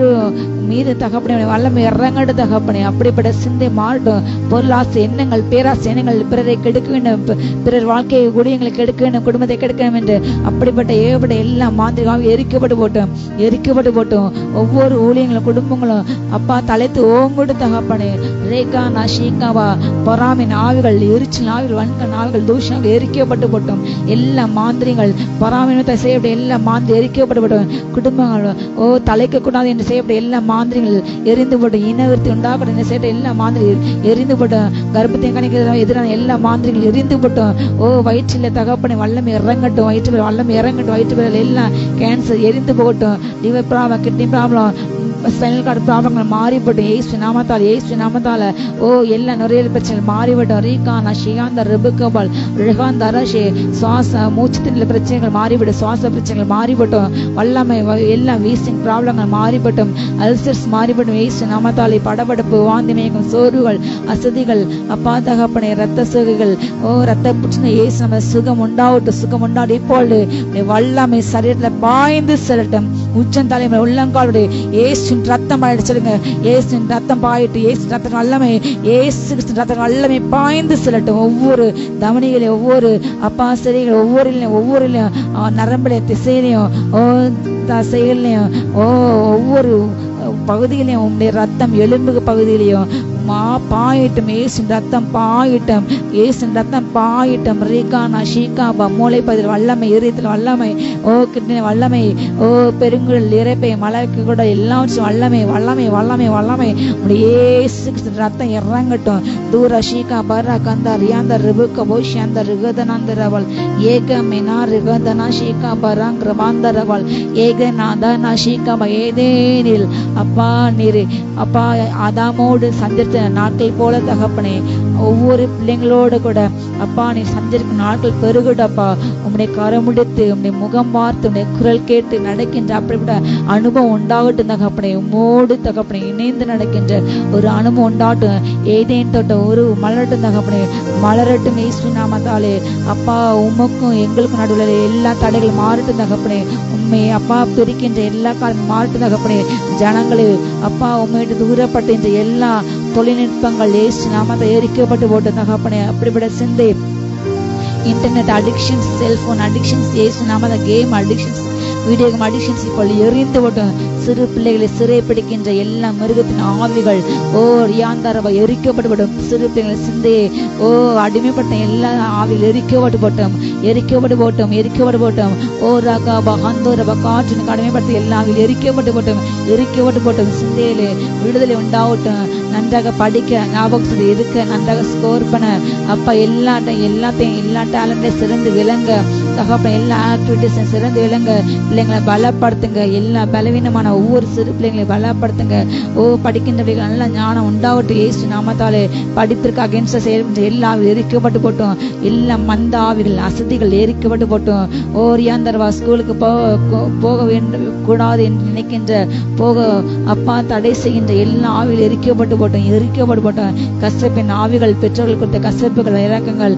மீது தகப்பனை வல்லமை இறங்கட்டும். தகப்பனை அப்படிப்பட்ட சிந்தை மாறட்டும். பொருளாசை எண்ணங்கள், பேராசை எண்ணங்கள், பிறரை கெடுக்க வேண்டும், பிறர் வாழ்க்கையை குடியங்களை கெடுக்க வேண்டும், குடும்பத்தை கெடுக்க வேண்டும் என்று அப்படிப்பட்ட ஏகப்பட்ட எல்லா மாந்திரிகாவும் எரிக்கப்பட்டு போட்டோம். ஒவ்வொரு ஊழியங்களும் குடும்பங்களும் அப்பா தலைத்து ஓங்கோடு. தகப்பனே ரேகா நஷீகாவா பொறாமின் ஆவிகள், எரிச்சல் ஆவிகள், வன்கண் ஆவிகள், தூஷங்கள் எரிக்கப்பட்டு போட்டோம். எல்லா மாந்திரிகள் பொறாமினத்தை செய்யப்பட்ட எல்லா மாந்திரி எரிக்கப்பட்டு போட்டோம். குடும்பங்கள் தலைக்க கூடாது என்று செய்யப்பட்ட எல்லா மாந்திரிகள் எரிந்து போட்டோம். இனவிருத்தி உண்டாகட்டும் என்று செய்யப்பட்ட எல்லா மாந்திரிகள் எரிந்து போட்டோம். கர்ப்பத்தை கணிக்க எதிரான எல்லா மாந்திரிகள் எரிந்து போட்டோம். வயிற்றில் தகப்பனை வல்லமை இறங்கட்டும். வயிற்று எல்லாம் கேன்சர் எரிந்து போகட்டும். Liver problem, kidney problem, spinal cord ப்ராப்ளங்கள் மாறிப்பட்டும். ஏசு நாமத்தால எல்லா நுரையீரல் பிரச்சனைகள் மாறிவிட்டோம். ரீகானா ஷிகாந்த ரிபுகபால் ரிகாந்த அரசே சுவாச மூச்சுத்தின் பிரச்சனைகள் மாறிவிடும். சுவாச பிரச்சனைகள் மாறிப்பட்டும். வல்லமை எல்லாம் வீசிங் ப்ராப்ளங்கள் மாறிப்பட்டும். அல்சர்ஸ் மாறிப்பட்டும். ஏசு நாமத்தாலே படபடப்பு, வாந்தி மயக்கம், சோர்வுகள், அசதிகள் அப்பா தகப்பனை ரத்த சோகைகள் ரத்த புற்றுநோய் ஏசு நம்ம சுகம் உண்டாகட்டும். இப்பொழுது வல்லமை சரீரத்துல பாய்ந்து செல்லட்டும். உச்சந்தலைமை உள்ளங்காலுடைய ஏசு இயேசுவின் ரத்தம் பாயிடுச்சிடுங்க. இயேசுவின் ரத்தம் பாயிட்டு, இயேசு ரத்தம் வல்லமை, இயேசு ரத்தம் வல்லமை பாய்ந்து செல்லட்டும். ஒவ்வொரு தவணைகளையும், ஒவ்வொரு அப்பா சிறைகள், ஒவ்வொரு நரம்புலையும், திசையிலையும், தசைகளையும், ஒவ்வொரு பகுதியிலையும் உங்களுடைய ரத்தம், எலும்பு பகுதியிலையும் பாயிட்டும். இயேசுவின் ரத்தம் பாயிட்டும், இயேசுவின் ரத்தம் பாயிட்டும். ரீகானா ஷீகாபா மூளை பதில் வல்லமை, இதயத்தில் வல்லமை, கிட்னி வல்லமை, பெருங்குடல் இறைப்பை, மலைக்கு கூட எல்லாவற்றும் வல்லமை, வல்லமை, வல்லமை, வல்லமை. இயேசு ரத்தம் இறங்கட்டும். தூர ஷீகா பரா கந்தா ரியாந்த ரிபுக்க போஷி அந்த ரிகதனாந்தரவள் ஏக மெனா ரிகதனா ஷீகா பராங்கிற பாந்தரவள் ஏக நாதனா ஷீகாபா. ஏதேனில் அப்பா நீர் அப்பா ஆதாமோடு சந்தித்த நாட்கள் போல தகப்பனே, ஒவ்வொரு பிள்ளைங்களோடு கூட அப்பா நீ சந்திருக்கும் நாட்கள் பெருகுடப்பா. உம்முடைய கரமுடித்து, உம்முடைய முகம் பார்த்து, உம்முடைய குரல் கேட்டு நடக்கின்ற அப்படிப்பட்ட அனுபவம் உண்டாகட்டும் தகப்பனே. உம்மோடு தகப்பனே இணைந்து நடக்கின்ற ஒரு அனுபவம் உண்டாகட்டும். ஏதேன் தொட்ட ஒரு மலரட்டும் தகப்பனே, மலரட்டும் இயேசு நாமத்தாலே. அப்பா உமக்கும் எங்களுக்கும் நடுவில் எல்லா தடைகளும் மாறட்டும் தகப்பனே. உண்மை அப்பா பிரிக்கின்ற எல்லா காரணம் மாறட்டும் தகப்பனே. ஜனங்களை அப்பா உண்மையிட்டு தூரப்பட்ட இந்த எல்லா தொழில்நுட்பங்கள் இயேசு நாமத்தை எரிக்கப்பட்டு போட்டு தகப்பனே. அப்படிப்பட்ட சிந்தை, இன்டர்நெட் அடிக்ஷன்ஸ், செல்போன் அடிக்ஷன்ஸ், இயேசு நாமத்தை game addictions, video game addictions இப்போ எரிந்து போட்டோம். சிறு பிள்ளைகளை சிறை பிடிக்கின்ற எல்லா மிருகத்தின் ஆவிகள் ரியாந்தாரவா எரிக்கப்பட்டுப்பட்டோம். சிறு பிள்ளைகளை சிந்தையை அடிமைப்பட்ட எல்லா ஆவிகள் எரிக்கப்பட்டு போட்டோம், எரிக்கப்பட்டு போட்டோம், எரிக்கப்பட்டு போட்டோம். ராகாபா ஹந்தோரபா காற்றினுக்கு அடிமைப்பட்ட எல்லா ஆவிகள் எரிக்கப்பட்டு போட்டோம், எரிக்கப்பட்டு போட்டோம். சிந்தையிலே விடுதலை உண்டாகட்டும். நன்றாக படிக்க, ஞாபகத்தில் இருக்க, நன்றாக ஸ்கோர் பண்ண அப்பா எல்லாத்தையும் எல்லா டேலண்டையும் சிறந்து விளங்க தகப்பன். எல்லா ஆக்டிவிட்டிஸும் சிறந்து விளங்க. பிள்ளைங்களை பலப்படுத்துங்க. எல்லா பலவீனமான ஒவ்வொரு சிறு பிள்ளைங்களை பலப்படுத்துங்க. படிக்கின்ற பிள்ளைகள் நல்ல ஞானம் உண்டாகட்டும் இயேசு நாமத்தாலே. படிப்பிற்கு அகேன்ஸ்டா செயல்படுற எல்லா எரிக்கப்பட்டு போட்டோம். எல்லா மந்த ஆவிகள், அசதிகள் எரிக்கப்பட்டு போட்டோம். ரியாந்தர்வா ஸ்கூலுக்கு போக வேண்டும் கூடாது என்று நினைக்கின்ற அப்பா தடை செய்கின்ற எல்லா ஆவிகள் எரிக்கப்பட்டு போட்டோம், எரிக்கப்பட்டு போட்டோம். கசப்பின் ஆவிகள், பெற்றோர்கள் கொடுத்த கசப்புகள், இறக்கங்கள்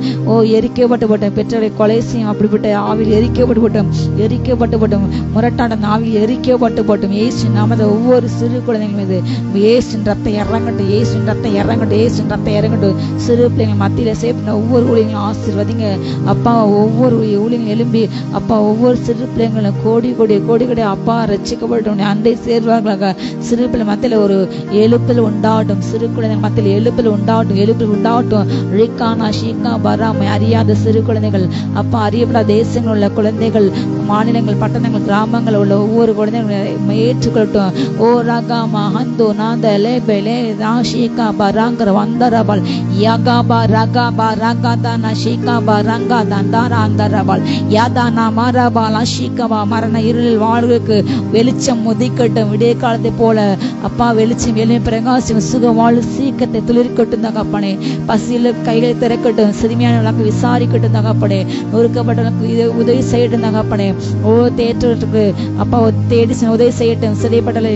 எரிக்கப்பட்டு போட்டோம். பெற்றோரை கொலை செய்யும் அப்படிப்பட்ட ஆவிகள் எரிக்கப்பட்டு போட்டோம், எரிக்கப்பட்டு போட்டோம். முரட்டான ஆவிகள் எரிக்கப்பட்டு போட்டோம். இயேசு நாமத்தை ஒவ்வொரு சிறு குழந்தைகள் மீது இயேசுவின் ரத்தம் இறங்கட்டும், இயேசுவின் ரத்தம் இறங்கட்டும், இயேசுவின் ரத்தம் இறங்கட்டும். சிறு பிள்ளைங்க மத்தியில சேர்ப்பின ஒவ்வொரு ஊழியங்களும் ஆசீர்வதிங்க அப்பா. ஒவ்வொரு ஊழியங்களும் எழும்பி அப்பா ஒவ்வொரு சிறு பிள்ளைங்களும் கோடி கோடி கோடி கோடி அப்பா ரசிக்கப்பட்டோம், அண்டை சேர்வார்களாக. சிறு பிள்ளை மத்தியில ஒரு எழுப்பில் உண்டாகட்டும், சிறு குழந்தைகள் மத்தியில் எழுப்பில் உண்டாகட்டும், எழுப்பில் உண்டாகட்டும். ரிகானா ஷீகா பராமை அறியாத சிறு குழந்தைகள் அப்பா, அறியப்படாத தேசங்கள் உள்ள குழந்தைகள், மாநிலங்கள், பட்டணங்கள், கிராமங்கள் உள்ள ஒவ்வொரு குழந்தைகளும் ஏற்றுக்கொள்ளட்டும். ராகாமா ஹந்தோ நாந்த லேபெலே ராஷிகா பராங்கர வந்தரபல் யகாபா ரகாபா ரகாதானா ஷீகாபா ரங்காதாந்தாரா அந்தரபல் யாதானா மரபாலா ஷீகபா. மரண இருளில் வாழ்வுக்கு வெளிச்சம் உதிக்கட்டும். விடிய காலத்தை போல அப்பா வெளிச்சம் எழுமி பிரகாசம் சுக வாழ் சீக்கிரத்தை துளிர்க்கட்டும் தகப்பனே. பசியில் கைகளை திறக்கட்டும், சிறுமியானவர்களுக்கு விசாரிக்கட்டும் தகப்பனே. நொறுக்கப்பட்டவர்களுக்கு உதவி செய்யட்டும் தகப்பனே. தேற்றத்துக்கு அப்பா தேடி உதவி செய்யட்டும், சிறைப்பட்டலை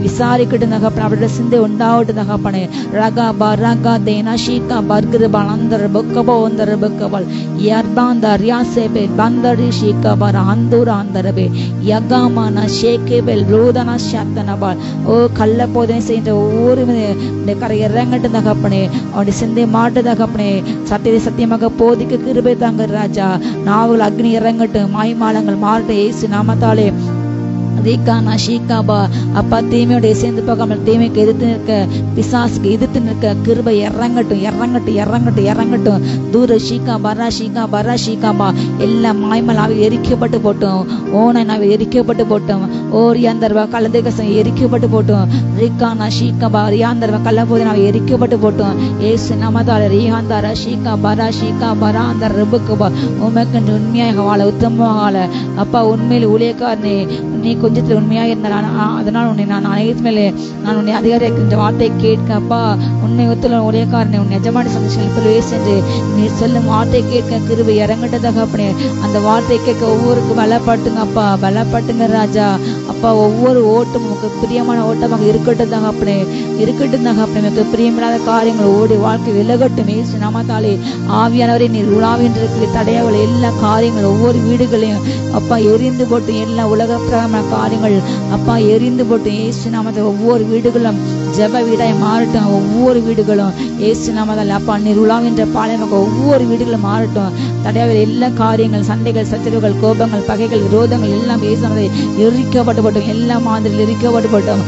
விசாரிக்கட்டும் தகப்பனே. அவருடைய சிந்தை உண்டாகட்டும் தகப்பனே. ரகாபா ரகா தேனா ஷீகா பர்கிருபால் அந்தர் பொக்கபோ அந்தர் பொக்கபால் யர்பாந்தர் யாசேபே பந்தரி ஷீகாபார் அந்தூர் அந்தரபே யகாமானா ஷேகேபெல் ரோதனா ஷாத்தனபால். கள்ள போதனை செய்கின்ற ஒவ்வொரு கரை இறங்கட்டும் தகப்பனே. அவனுடைய சிந்தை மாட்டு தகப்பனே. சத்தியத்தை சத்தியமாக போதிக்க கிருபை தாங்க ராஜா. நாவல் அக்னி இறங்கட்டும், மாய்மாலங்கள் மாறட்டும் இயேசு நாமத்தாலே. ரீகானா ஷீகாபா அப்பா தீமையோட சேர்ந்து போகாமல் தீமைக்கு எதிர்த்து நிற்க, பிசாசுக்கு எதிர்த்து நிற்க கிருபை இறங்கட்டும், இறங்கட்டும், இறங்கட்டும், இறங்கட்டும். தூர ஷீகா பரா ஷீகா பரா ஷீகாபா எல்லா மாய்மல் அவை எரிக்கப்பட்டு போட்டோம். ஓனாவை எரிக்கப்பட்டு போட்டோம். ரியாந்தர்வா கலந்தேகசம் எரிக்கப்பட்டு போட்டோம். ரீகானா ஷீகாபா ரியாந்தர்வா கள்ளபோதனை அவை எரிக்கப்பட்டு போட்டோம். ஏசு நமதால ரீஹாந்தாரா ஷீகா பரா ஷீகா பரா அந்த ரபுக்குபா. உமக்கு உண்மையாக வாழ, உத்தமமாக வாழ அப்பா. உண்மையில் ஊழியக்காரனே, நீ கொஞ்சத்தில் உண்மையாக இருந்தால் அதனால் உன்னை நான் அனைத்து மேலே நான் உன்னை அதிகாரிக்கின்ற வார்த்தை கேட்க அப்பா. உண்மை ஒத்துல ஊழியக்காரனை உன் எஜமானி சந்தோஷங்கள் சென்று நீ சொல்லும் வார்த்தை கேட்க கிருபை இறங்கட்டதாக அப்பனே. அந்த வார்த்தை கேட்க ஒவ்வொருக்கு பலப்பட்டுங்க அப்பா, பலப்பட்டுங்க ராஜா அப்பா. ஒவ்வொரு ஓட்டும் உனக்கு பிரியமான ஓட்டமாக இருக்கட்டும் தகப்பனே, இருக்கட்டும் தகப்பனே. உனக்கு பிரியமில்லாத காரியங்கள் ஓடி வாழ்க்கை விலகட்டும் இயேசு நாமத்தாலே. ஆவியானவரை நீர் உலாவின்றிருக்கிற தடையாவில் எல்லா காரியங்களும் ஒவ்வொரு வீடுகளையும் அப்பா எரிந்து போட்டு எல்லா உலக பிரகமான காரியங்கள் அப்பா எரிந்து போட்டு இயேசு நாமத்தில் ஒவ்வொரு வீடுகளும் ஜெப வீடாய் மாறட்டும். ஒவ்வொரு வீடுகளும் இயேசு நாமத்தில் அப்பா நீர் உலாவின்ற பாளையமாக ஒவ்வொரு வீடுகளும் மாறட்டும். தடையாவில் எல்லா காரியங்கள் சண்டைகள் சச்சரவுகள் கோபங்கள் பகைகள் விரோதங்கள் எல்லாம் இயேசு நாமத்தில் எரிக்கப்பட்டு போட்டோம். எல்லா மாதிரிகள் எரிக்கப்பட்டு போட்டோம்.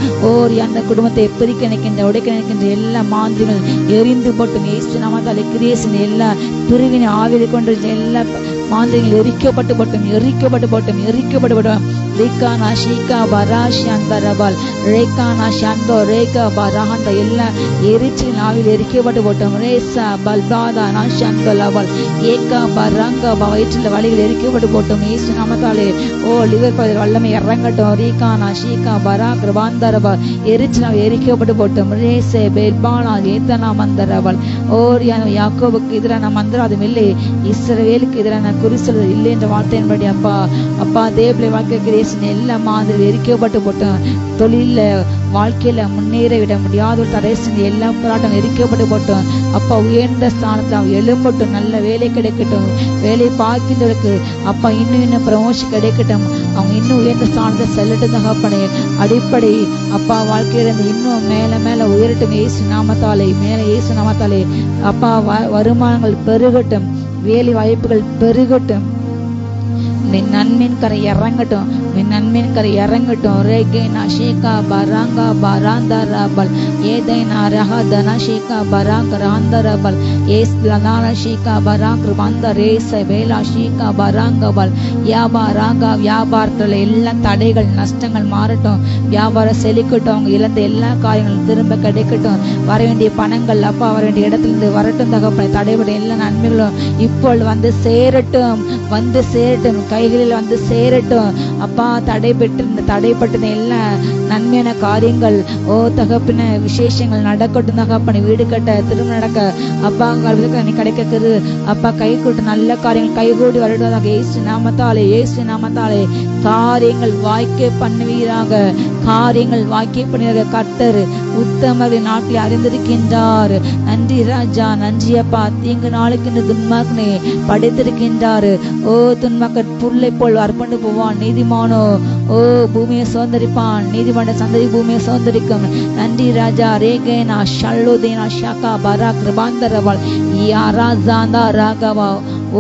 அந்த குடும்பத்தை பிரிக்க நினைக்கின்ற உடைக்க நினைக்கின்ற எல்லா மாதிரிகள் எரிந்து போட்டும். இயேசு நாமத்தில் கிரியேஷன் எல்லா பிரிவினை ஆவியை கொண்டு எல்லா மாந்திரிகள் எரிக்கப்பட்டு போட்டும். எரிக்கப்பட்டு போட்டும். எரிக்கப்பட்டு போட்டோம். ரேகானா ஷீகா பராஷி அந்த ரபால் ரேகானா ஷாந்தோ ரேகா பராஹந்த எல்லா எரிச்சின் ஆவில் எரிக்கப்பட்டு போட்டோம். ரேசா பல்பாதா நாஷாந்தோ லபால் ஏகா பராங்கா வயிற்றில் வழிகள் எரிக்கப்பட்டு போட்டோம். இயேசு நாமத்தாலே லிவர் பகுதியில் வல்லமை இறங்கட்டும். ரீகானா ஷீகா பரா கிருபாந்த ரபால் எரிச்சினால் எரிக்கப்பட்டு போட்டோம். ரேசே பெல்பானா ஏத்தனா மந்த ரபால் யாக்கோபுக்கு எதிரான மந்திராதும் இல்லை, இஸ்ரவேலுக்கு எதிரான குறிசல் இல்லை என்ற வார்த்தையின்படி அப்பா தேவலை வாழ்க்கை எல்லா மாதிரி எரிக்கப்பட்டு போட்டோம். தொழில வாழ்க்கையில முன்னேற விட முடியாத ஒரு தடை செஞ்சு எல்லா போராட்டம் எரிக்கப்பட்டு போட்டோம். அப்பா உயர்ந்த ஸ்தானத்தில் அவன் எழும்பட்டும். நல்ல வேலை கிடைக்கட்டும். வேலை பார்க்கிறவர்களுக்கு அப்பா இன்னும் ப்ரமோஷன் கிடைக்கட்டும். அவங்க இன்னும் உயர்ந்த ஸ்தானத்தை செல்லட்டும். தகப்பனே அடிப்படை அப்பா வாழ்க்கையில இருந்து இன்னும் மேல மேல உயரட்டும். இயேசு நாமத்தாலே மேல இயேசு நாமத்தாலே அப்பா வருமானங்கள் பெருகட்டும். வேலை வாய்ப்புகள் பெருகட்டும். நின் நன்மையின் கரை இறங்கட்டும். நின் நன்மையின் கரை இறங்கட்டும். ரேகேனா ஷேகா பராங்கா பராந்தா ரபல் ஏதைனா ரஹதனா ஷேகா பராங் ராந்த ரபல் ஏஸ் லனானா ஷேகா பராங் வந்த ரேச வேலா ஷேகா பராங்கபல் வியாபாராங்கா வியாபாரத்தில் எல்லா தடைகள் நஷ்டங்கள் மாறட்டும். வியாபாரம் செழிக்கட்டும். அவங்க இழந்த எல்லா காரியங்களும் திரும்ப கிடைக்கட்டும். வர வேண்டிய பணங்கள் அப்பா வர வேண்டிய இடத்துல வரட்டும். தகப்பனை தடைபட எல்லா நன்மைகளும் இப்பொழுது வந்து சேரட்டும். வந்து சேரட்டும். கைகளில் வந்து சேரட்டும். அப்பா தடைப்பட்ட எல்லா நன்மையான காரியங்கள் தகப்பின விசேஷங்கள் நடக்கட்டும். தகப்பனை வீடு கட்ட திரும்ப நடக்க அப்பா நீ கிடைக்கிறது அப்பா கை கூட்டு நல்ல காரியங்கள் கைகூடி வருவதாக இயேசு நாமத்தாலே இயேசு நாமத்தாலே காரியங்கள் வாய்க்கை பண்ணுவீராக. காரியங்கள் வாய்க்கை பண்ணுவீராக. கர்த்தர் உத்தமரின் நாட்டில் அறிந்திருக்கின்றார். நன்றி ராஜா, நன்றி அப்பா. தீங்கு நாளுக்கு இந்த துன்மாக்கனை படைத்திருக்கின்றார். துன்மாக்க புல்லை போல் அர்ப்பண்டு போவான். நீதிமானோ பூமியை சுதந்திரிப்பான். நீதிமான சந்ததி பூமியை சுதந்திரிக்கும். நன்றி ராஜா. ரேகேனா ஷல்லோதேனா ஷாக்கா பரா கிருபாந்தரவால் யாராசாந்தா ராகவா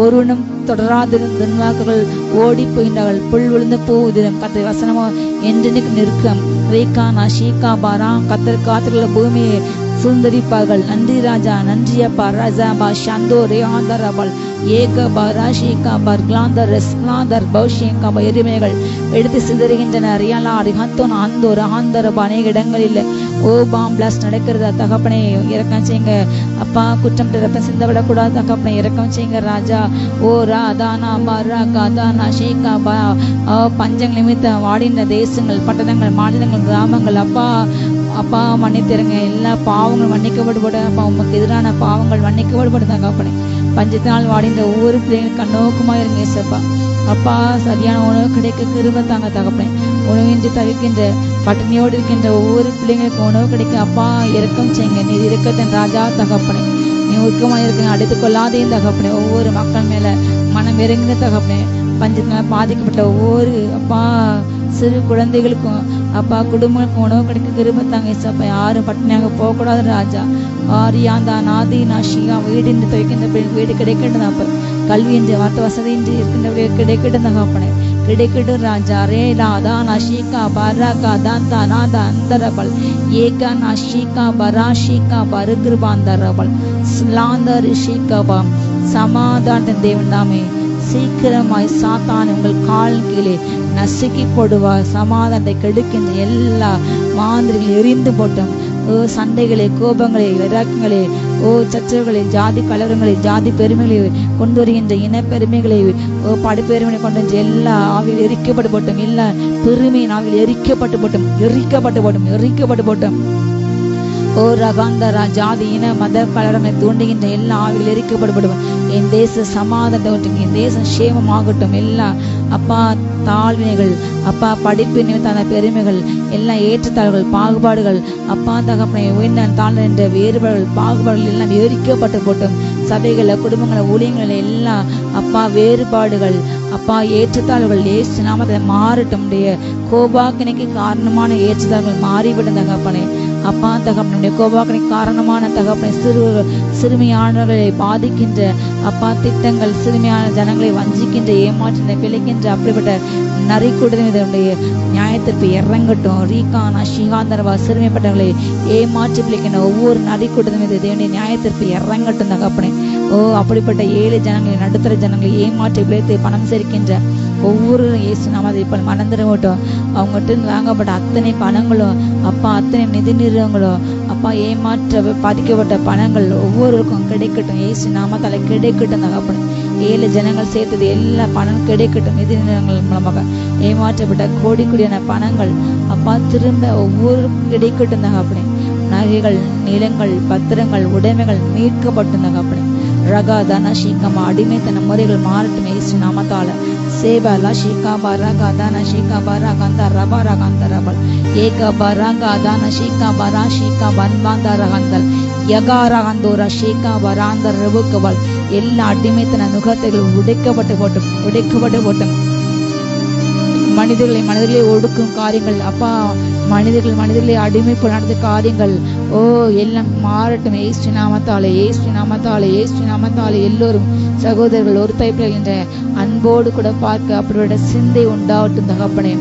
ஒருவனும் தொடராதிருந்த துன்மாக்கள் ஓடி போகின்றார்கள். புல் விழுந்து போவதிலும் கத்திர வசனமோ என்றென்னைக்கு நிற்கும். ரேகானா ஷீகா பாரா கத்தர் காத்துள்ள பூமியை சுந்தரிப்பார்கள். நன்றி ராஜா, நன்றி அப்பா. ராஜா பா ஷந்தோ ரே ஆந்தரபால் ஏக பராஷிகா பர்கிளாந்தர் ரெஸ்கிளாந்தர் பௌஷிகா எருமைகள் எடுத்து சிதறுகின்றன. ரியாலா ரிஹத்தோன் ஆந்தோர் ஆந்தரபா அநேக இடங்களில் பாம் பிளாஸ்ட் நடக்கிறதா. தகப்பனை இறக்கம் செய்யுங்க அப்பா. குற்றம் ரத்தம் சிந்தவிடக்கூடாது. தகப்பனை இறக்கம் செய்யுங்க ராஜா. ராதானா பரா கதானா ஷேகா பா பஞ்சங்கள் நிமித்தம் வாடின தேசங்கள் பட்டணங்கள் மாநிலங்கள் கிராமங்கள் அப்பா மன்னித்திருங்க. எல்லா பாவங்கள் மன்னிக்கப்பட்டு அப்பா உமக்கு எதிரான பாவங்கள் மன்னிக்கப்பட்டு தகப்பனே பஞ்சத்தினால் வாடிந்த ஒவ்வொரு பிள்ளைகளுக்கு கண்ணோக்கமா இருங்க ஏசப்பா. அப்பா சரியான உணவு கிடைக்க கிருபை தாங்க தகப்பனே. உணவின்றி தவிக்கின்ற பட்டினியோடு இருக்கின்ற ஒவ்வொரு பிள்ளைங்களுக்கும் உணவு கிடைக்க அப்பா இறக்கம் செய்யுங்க. நீ இருக்கத்தின் ராஜா தகப்பனே. நீ உருக்கமாக இருக்க அடைத்து கொள்ளாதேன் தகப்பனே. ஒவ்வொரு மக்கள் மேல மனம் இறங்குங்க தகப்பனே. பஞ்சத்தினால் பாதிக்கப்பட்ட ஒவ்வொரு அப்பா சிறு குழந்தைகளுக்கும் அப்பா குடும்பங்களுக்கும் உணவு கிடைக்க கிருபை தாங்க ஏசப்பா. யாரும் பட்டினியாக போகக்கூடாது ராஜா. ஆரியாந்தா நாதி நாஷிகா வீடு என்று துவைக்கின்ற வீடு கிடைக்கட்டும். அப்ப கல்வி என்று வார்த்தை வசதி என்று இருக்கின்ற கிடைக்கட்டும் தகப்பனே. கிடைக்கட்டும் ராஜா. ரேலா தானா ஷீகா பராகா தாந்தா நாதா அந்தரபல் ஏகா நாஷிகா பராஷிகா பருகிருபாந்தரபல் ஸ்லாந்தர் ஷீகபா. சமாதான தேவன் தாமே சீக்கிரமாய் சாத்தான் உங்கள் கால் கீழே நசுக்கி போடுவார். சமாதானத்தை கெடுக்கின்ற எல்லா மாந்திரிகள் எரிந்து போட்டோம். சண்டைகளை கோபங்களை விராக்கங்களை சச்சரவுகளை ஜாதி கலவரங்களை ஜாதி பெருமைகளை கொண்டு வருகின்ற இன பெருமைகளை படுபெருமையை கொண்டு வந்து எல்லா ஆவியில் எரிக்கப்பட்டு போட்டோம். எல்லா பெருமையின் ஆவியில் எரிக்கப்பட்டு போட்டோம். ரகாந்தரா ஜாதி இன மத கலரங்களை தூண்டுகின்ற எல்லா ஆவியில் எரிக்கப்படும். என் தேச சமாதானத்தை என் தேசம் சேமமாகட்டும். எல்லா அப்பா தாழ்வினைகள் அப்பா படிப்பு நிமித்தான பெருமைகள் எல்லாம் ஏற்றத்தாழ்வுகள் பாகுபாடுகள் அப்பா தகப்பனை உயர்ந்த தாழ்ந்த என்ற வேறுபாடுகள் பாகுபாடுகள் எல்லாம் எரிக்கப்பட்டு போட்டும். சபைகளை, குடும்பங்களை, ஊழியங்களை எல்லாம் அப்பா வேறுபாடுகள், அப்பா ஏற்றத்தாழ்வுகள் இயேசு நாமத்தில் மாறட்டும். கோபாக்கினைக்கு காரணமான ஏற்றத்தாழ்வுகள் மாறிவிடும் தகப்பனே. அப்பா தகப்பனுடைய கோபாக்கினைக்கு காரணமான தகப்பனை சிறுமியானவர்களை பாதிக்கின்ற அப்பா திட்டங்கள், சிறுமியான ஜனங்களை வஞ்சிக்கின்ற, ஏமாற்றின, பிழைக்கின்ற அப்படிப்பட்ட நரிக்கூடனுடைய நியாயத்திற்கு இறங்கட்டும். ரீகானா ஸ்ரீகாந்தரவா சிறுமைப்பட்டவர்களை ஏமாற்றி பிழைக்கின்ற ஒவ்வொரு நரிக்கூடனும் மீது தேவனுடைய நியாயத்திற்கு இறங்கட்டும் தகப்பனே. அப்படிப்பட்ட ஏழை ஜனங்களை, நடுத்தர ஜனங்களை ஏமாற்றி பிழைத்து பணம் சேர்க்கின்ற ஒவ்வொரு இயேசு நாமத்தை இப்ப மறந்துடட்டும். அவங்ககிட்ட வாங்கப்பட்ட அத்தனை பணங்களும் அப்பா, அத்தனை நிதி நிறுவனங்களும் அப்பா, ஏமாற்ற பாதிக்கப்பட்ட பணங்கள் ஒவ்வொருவருக்கும் கிடைக்கட்டும். இயேசு நாமத்தால கிடைக்கட்டும் தகப்பனே. ஏழு ஜனங்கள் சேர்த்தது எல்லா பணம் கிடைக்கட்டும். நிதி நிறுவனங்கள் மூலமாக ஏமாற்றப்பட்ட கோடி கோடியான பணங்கள் அப்பா திரும்ப ஒவ்வொருக்கும் கிடைக்கட்டும் தகப்பனே. நகைகள், நிலங்கள், பத்திரங்கள், உடைமைகள் மீட்கப்பட்டும் தகப்பனே. ரகா தன சீக்கமா அடிமைத்தன முறைகள் மாறட்டும் இயேசு நாமத்தால. சேபலா ஷீகா பரகா தன ஷீகா பரகந்த ரபரா கந்த ரபல் ஏக பரகா தன ஷீகா பரா ஷீகா பன்பாந்த ரகந்தல் யகாரா கந்தோரா ஷீகா பராந்த ரபுக்கவல். எல்லா அடிமைத்தன நுகத்தைகள் உடைக்கப்பட்டு போட்டும். மனிதர்களை ஒடுக்கும் காரியங்கள் அப்பா, மனிதர்களை அடிமைக்குள் நடந்த காரியங்கள் எல்லாம் மாறட்டும் ஏசு நாமத்தாலே, ஏசு நாமத்தாலே, ஏசு நாமத்தாலே. எல்லோரும் சகோதரர்கள் ஒரு தைப்பில் என்ற அன்போடு கூட பார்க்க அப்படியோட சிந்தை உண்டாகட்டும் தகப்பனே.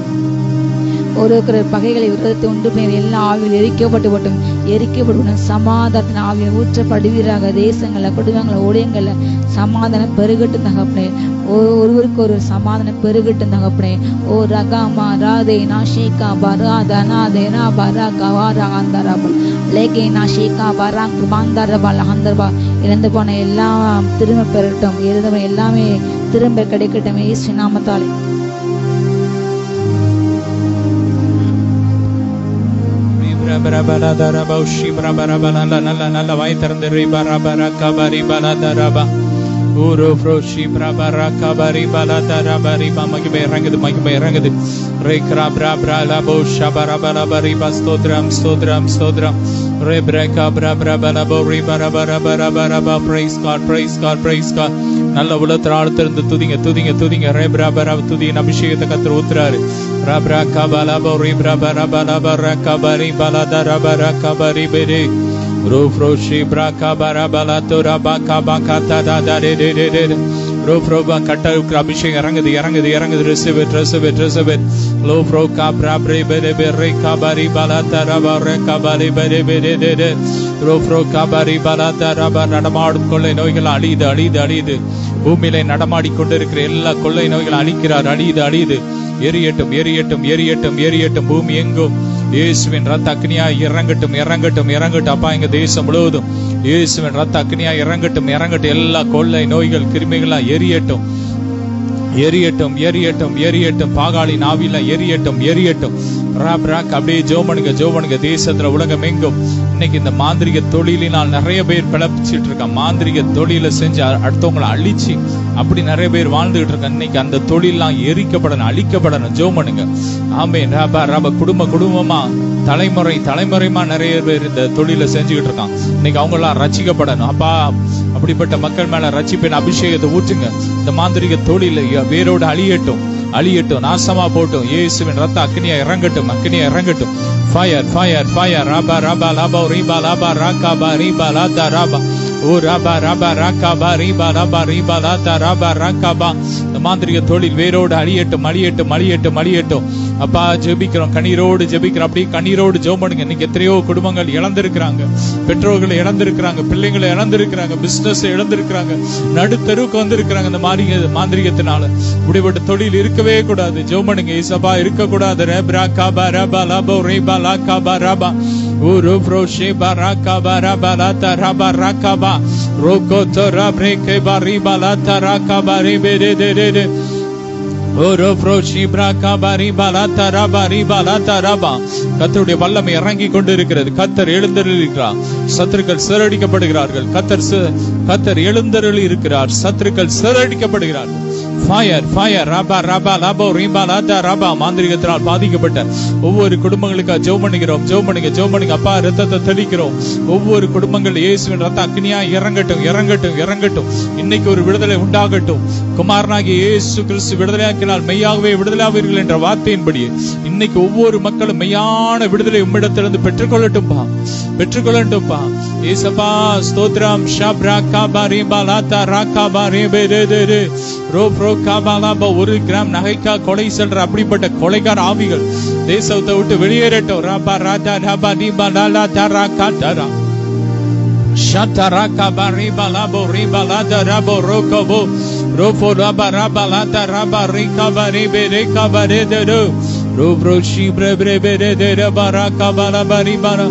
ஒரு பகைகளை விரோதத்தை உண்டு போய் எல்லா ஆவியில் எரிக்கப்பட்டு சமாதானத்தின் ஆவியை ஊற்றப்படுவீராக. தேசங்கள்ல, குடும்பங்கள, ஊழியங்கள்ல சமாதானம் பெருகட்டும் தகப்பனே. ஒருவருக்கு ஒரு சமாதானம் பெருகட்டும் தகப்பனே. ரகாமா ராதே நாஷிகா பரா தனாதேனா பரா கவாரா அந்தரபல் லேகே நாஷிகா பரா குபாந்தரபல் அந்தர்பா. இழந்து போன எல்லாம் திரும்ப பெறட்டும். எல்லாமே திரும்ப கிடைக்கட்டும் இயேசு நாமத்தாலே. நல்ல வாய் திறந்து மகிமை இறங்குது. நல்ல உலகத்தில் ஆழ்த்திருந்து துதிங்க. துதியின் அபிஷேகத்தை கர்த்தர் ஊத்துறாரு. அபிஷேகம் இறங்குது. நடமாடும் கொள்ளை நோய்கள் அழியுது. பூமியில நடமாடி கொண்டிருக்கிற எல்லா கொள்ளை நோய்கள் அழிக்கிறார். அழியுது. எரியட்டும் பூமி எங்கும் இயேசுவின் ரத்த அக்னியா இறங்கட்டும். அப்பா, எங்க தேசம் முழுவதும் இயேசுவின் ரத்த அக்னியா இறங்கட்டும். எல்லா கொள்ளை நோய்கள், கிருமிகளா எரியட்டும். பாகாளி நாவில எரியட்டும். அப்படியே ஜோமனுங்க. தேசத்துல உலகம் எங்கும் இன்னைக்கு இந்த மாந்திரிக தொழிலினால் நிறைய பேர் பிழப்பிச்சுட்டு இருக்காங்க. மாந்திரிக தொழில செஞ்சு அடுத்தவங்களை அழிச்சு அப்படி நிறைய பேர் வாழ்ந்துகிட்டு இருக்காங்க. இன்னைக்கு அந்த தொழிலாம் அழிக்கப்படணும். ஜோமனுங்க. ஆமென். குடும்பமா தலைமுறைமா நிறைய பேர் இந்த தொழில செஞ்சுக்கிட்டு இருக்காங்க. இன்னைக்கு அவங்க எல்லாம் ரட்சிக்கப்படணும். அப்பா, அப்படிப்பட்ட மக்கள் மேல ரட்சிப்பின் அபிஷேகத்தை ஊற்றுங்க. இந்த மாந்திரிக தொழில வேரோடு அழியட்டும். நாசமா போட்டும். இயேசுவின் ரத்த அக்னியா இறங்கட்டும். ஃபயர் ராபா லாபா ரீபா லாபா ராகா ரீபா லாதா ராபா மாந்திரிக தொழில் வேரோடு அழியட்டும். அப்பா, ஜெபிக்கிறோம், கண்ணீரோடு ஜெபிக்கிறோம். அப்படியே கண்ணீரோடு ஜெபம் பண்ணுங்க. இன்னைக்கு எத்தனையோ குடும்பங்கள் இழந்திருக்கிறாங்க, பெற்றோர்களை இழந்திருக்கிறாங்க, பிள்ளைங்களை இழந்திருக்கிறாங்க, பிசினஸ் இழந்திருக்கிறாங்க, நடுத்தருவுக்கு வந்திருக்கிறாங்க. இந்த மாந்திரிகத்தினால இப்படிப்பட்ட தொழில் இருக்கவே கூடாது. ஜெபம் பண்ணுங்க. ஏசப்பா, இருக்க கூடாது. கர்த்தருடைய வல்லமை இறங்கி கொண்டு இருக்கிறது. கர்த்தர் எழுந்தருளிருக்கிறார். சத்துருக்கள் சிதறடிக்கப்படுகிறார்கள். கர்த்தர் எழுந்தருளி இருக்கிறார். சத்துருக்கள் சிதறடிக்கப்படுகிறார்கள். ஃபயர் ஃபயர் ரபா ரபா லபோ ரீபா லாதா ரபா. மாந்திரிகத்தினால் பாதிக்கப்பட்ட ஒவ்வொரு குடும்பங்களுக்காக ஜெபம் பண்ணுகிறோம். ஜெபம் பண்ணுங்க அப்பா. ரத்தத்தை தெளிக்கிறோம். ஒவ்வொரு குடும்பங்கள் இயேசுவின் ரத்த அக்னியா இறங்கட்டும் இறங்கட்டும் இறங்கட்டும். இன்னைக்கு ஒரு விடுதலை உண்டாகட்டும். குமாரனாகிய இயேசு கிறிஸ்து விடுதலையாக்கினால் மெய்யாகவே விடுதலாவீர்கள் என்ற வார்த்தையின்படி இன்னைக்கு ஒவ்வொரு மக்களும் மெய்யான விடுதலை உம்மிடத்திலிருந்து பெற்றுக்கொள்ளட்டும்பா, பெற்றுக்கொள்ளட்டும்பா. ஏசப்பா ஸ்தோத்திரம். ஷப்ரா காபா ரீபா லாதா ராகாபா ரேபே ரே ரோப்ரோ காபாலாபா. 1 கிராம் நகைக்கா கொலை செல்ற அப்படிப்பட்ட கொலைகார ஆவிகள் தேசத்தை விட்டு வெளியேறட்டும். ராபா ராதா ராபா ரீபா லாலா தாரா காதாரா ஷாதாரா காபா ரீபா லாபோ ரீபா லாதா ராபோ ரோகபோ ரோபோ ராபா ராபா லாதா ராபா ரீகாபா ரேபே ரேகாபா ரேதரோ ரோப்ரோ ஷிப்ரே பிரே ரே ராபா ராகாபா லாபா ரீபாரா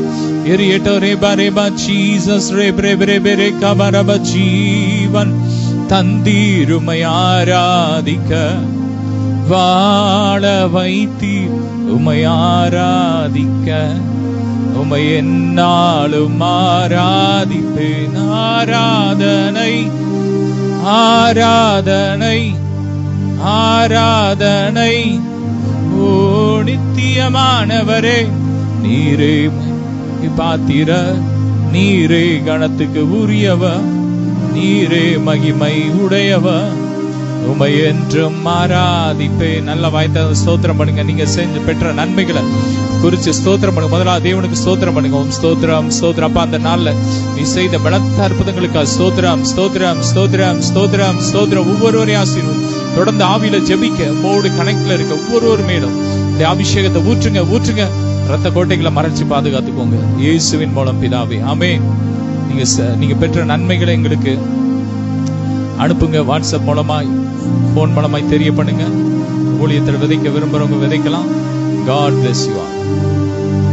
எரியட்டோ ரேபா ரேபா. ஜீசஸ் ரே பிரே ரேகாபா ராபா. ஜீவன் தந்தீருமை ஆராதிக்க வாழ வைத்தீர் உமை ஆராதிக்க உமை என்னாலும் ஆராதிப்பேன். ஆராதனை ஆராதனை ஆராதனை ஓ நித்தியமானவரே. நீரே பாத்திர, நீரே கணத்துக்கு உரியவ, நீரே மகிமை உடையவ, உமை என்றும் ஆராதிப்பே. நல்ல வாய்த்த ஸ்தோத்திரம் பண்ணுங்க. நீங்க செஞ்சு பெற்ற நன்மைகளை குறிச்சு ஸ்தோத்திரம் பண்ணுங்க. முதலாவது தேவனுக்கு ஸ்தோத்திரம் பண்ணுங்க. ஸ்தோத்திரம் ஸ்தோத்திரம். அப்பா அந்த நாள்ல நீ செய்த பலத்த அற்புதங்களுக்காக ஸ்தோத்திரம் ஸ்தோத்திரம் ஸ்தோத்திரம் ஸ்தோத்திரம் ஸ்தோத்திரம். ஒவ்வொருவரையும் ஆசீர்வதி. தொடர்ந்து ஆவியில ஜெபிக்க மோடு கணக்குல இருக்க ஒவ்வொருவர் மேலும் இந்த அபிஷேகத்தை ஊற்றுங்க ஊற்றுங்க. ரத்த கோட்டைகளை மறைச்சு பாதுகாத்துக்கோங்க இயேசுவின் மூலம் பிதாவே, ஆமென். நீங்க பெற்ற நன்மைகளை எங்களுக்கு அனுப்புங்க. வாட்ஸ்அப் மூலமாய், போன் மூலமாய் தெரிய பண்ணுங்க. ஊழியத்தில் விதைக்க விரும்புறவங்க விதைக்கலாம். God bless you all.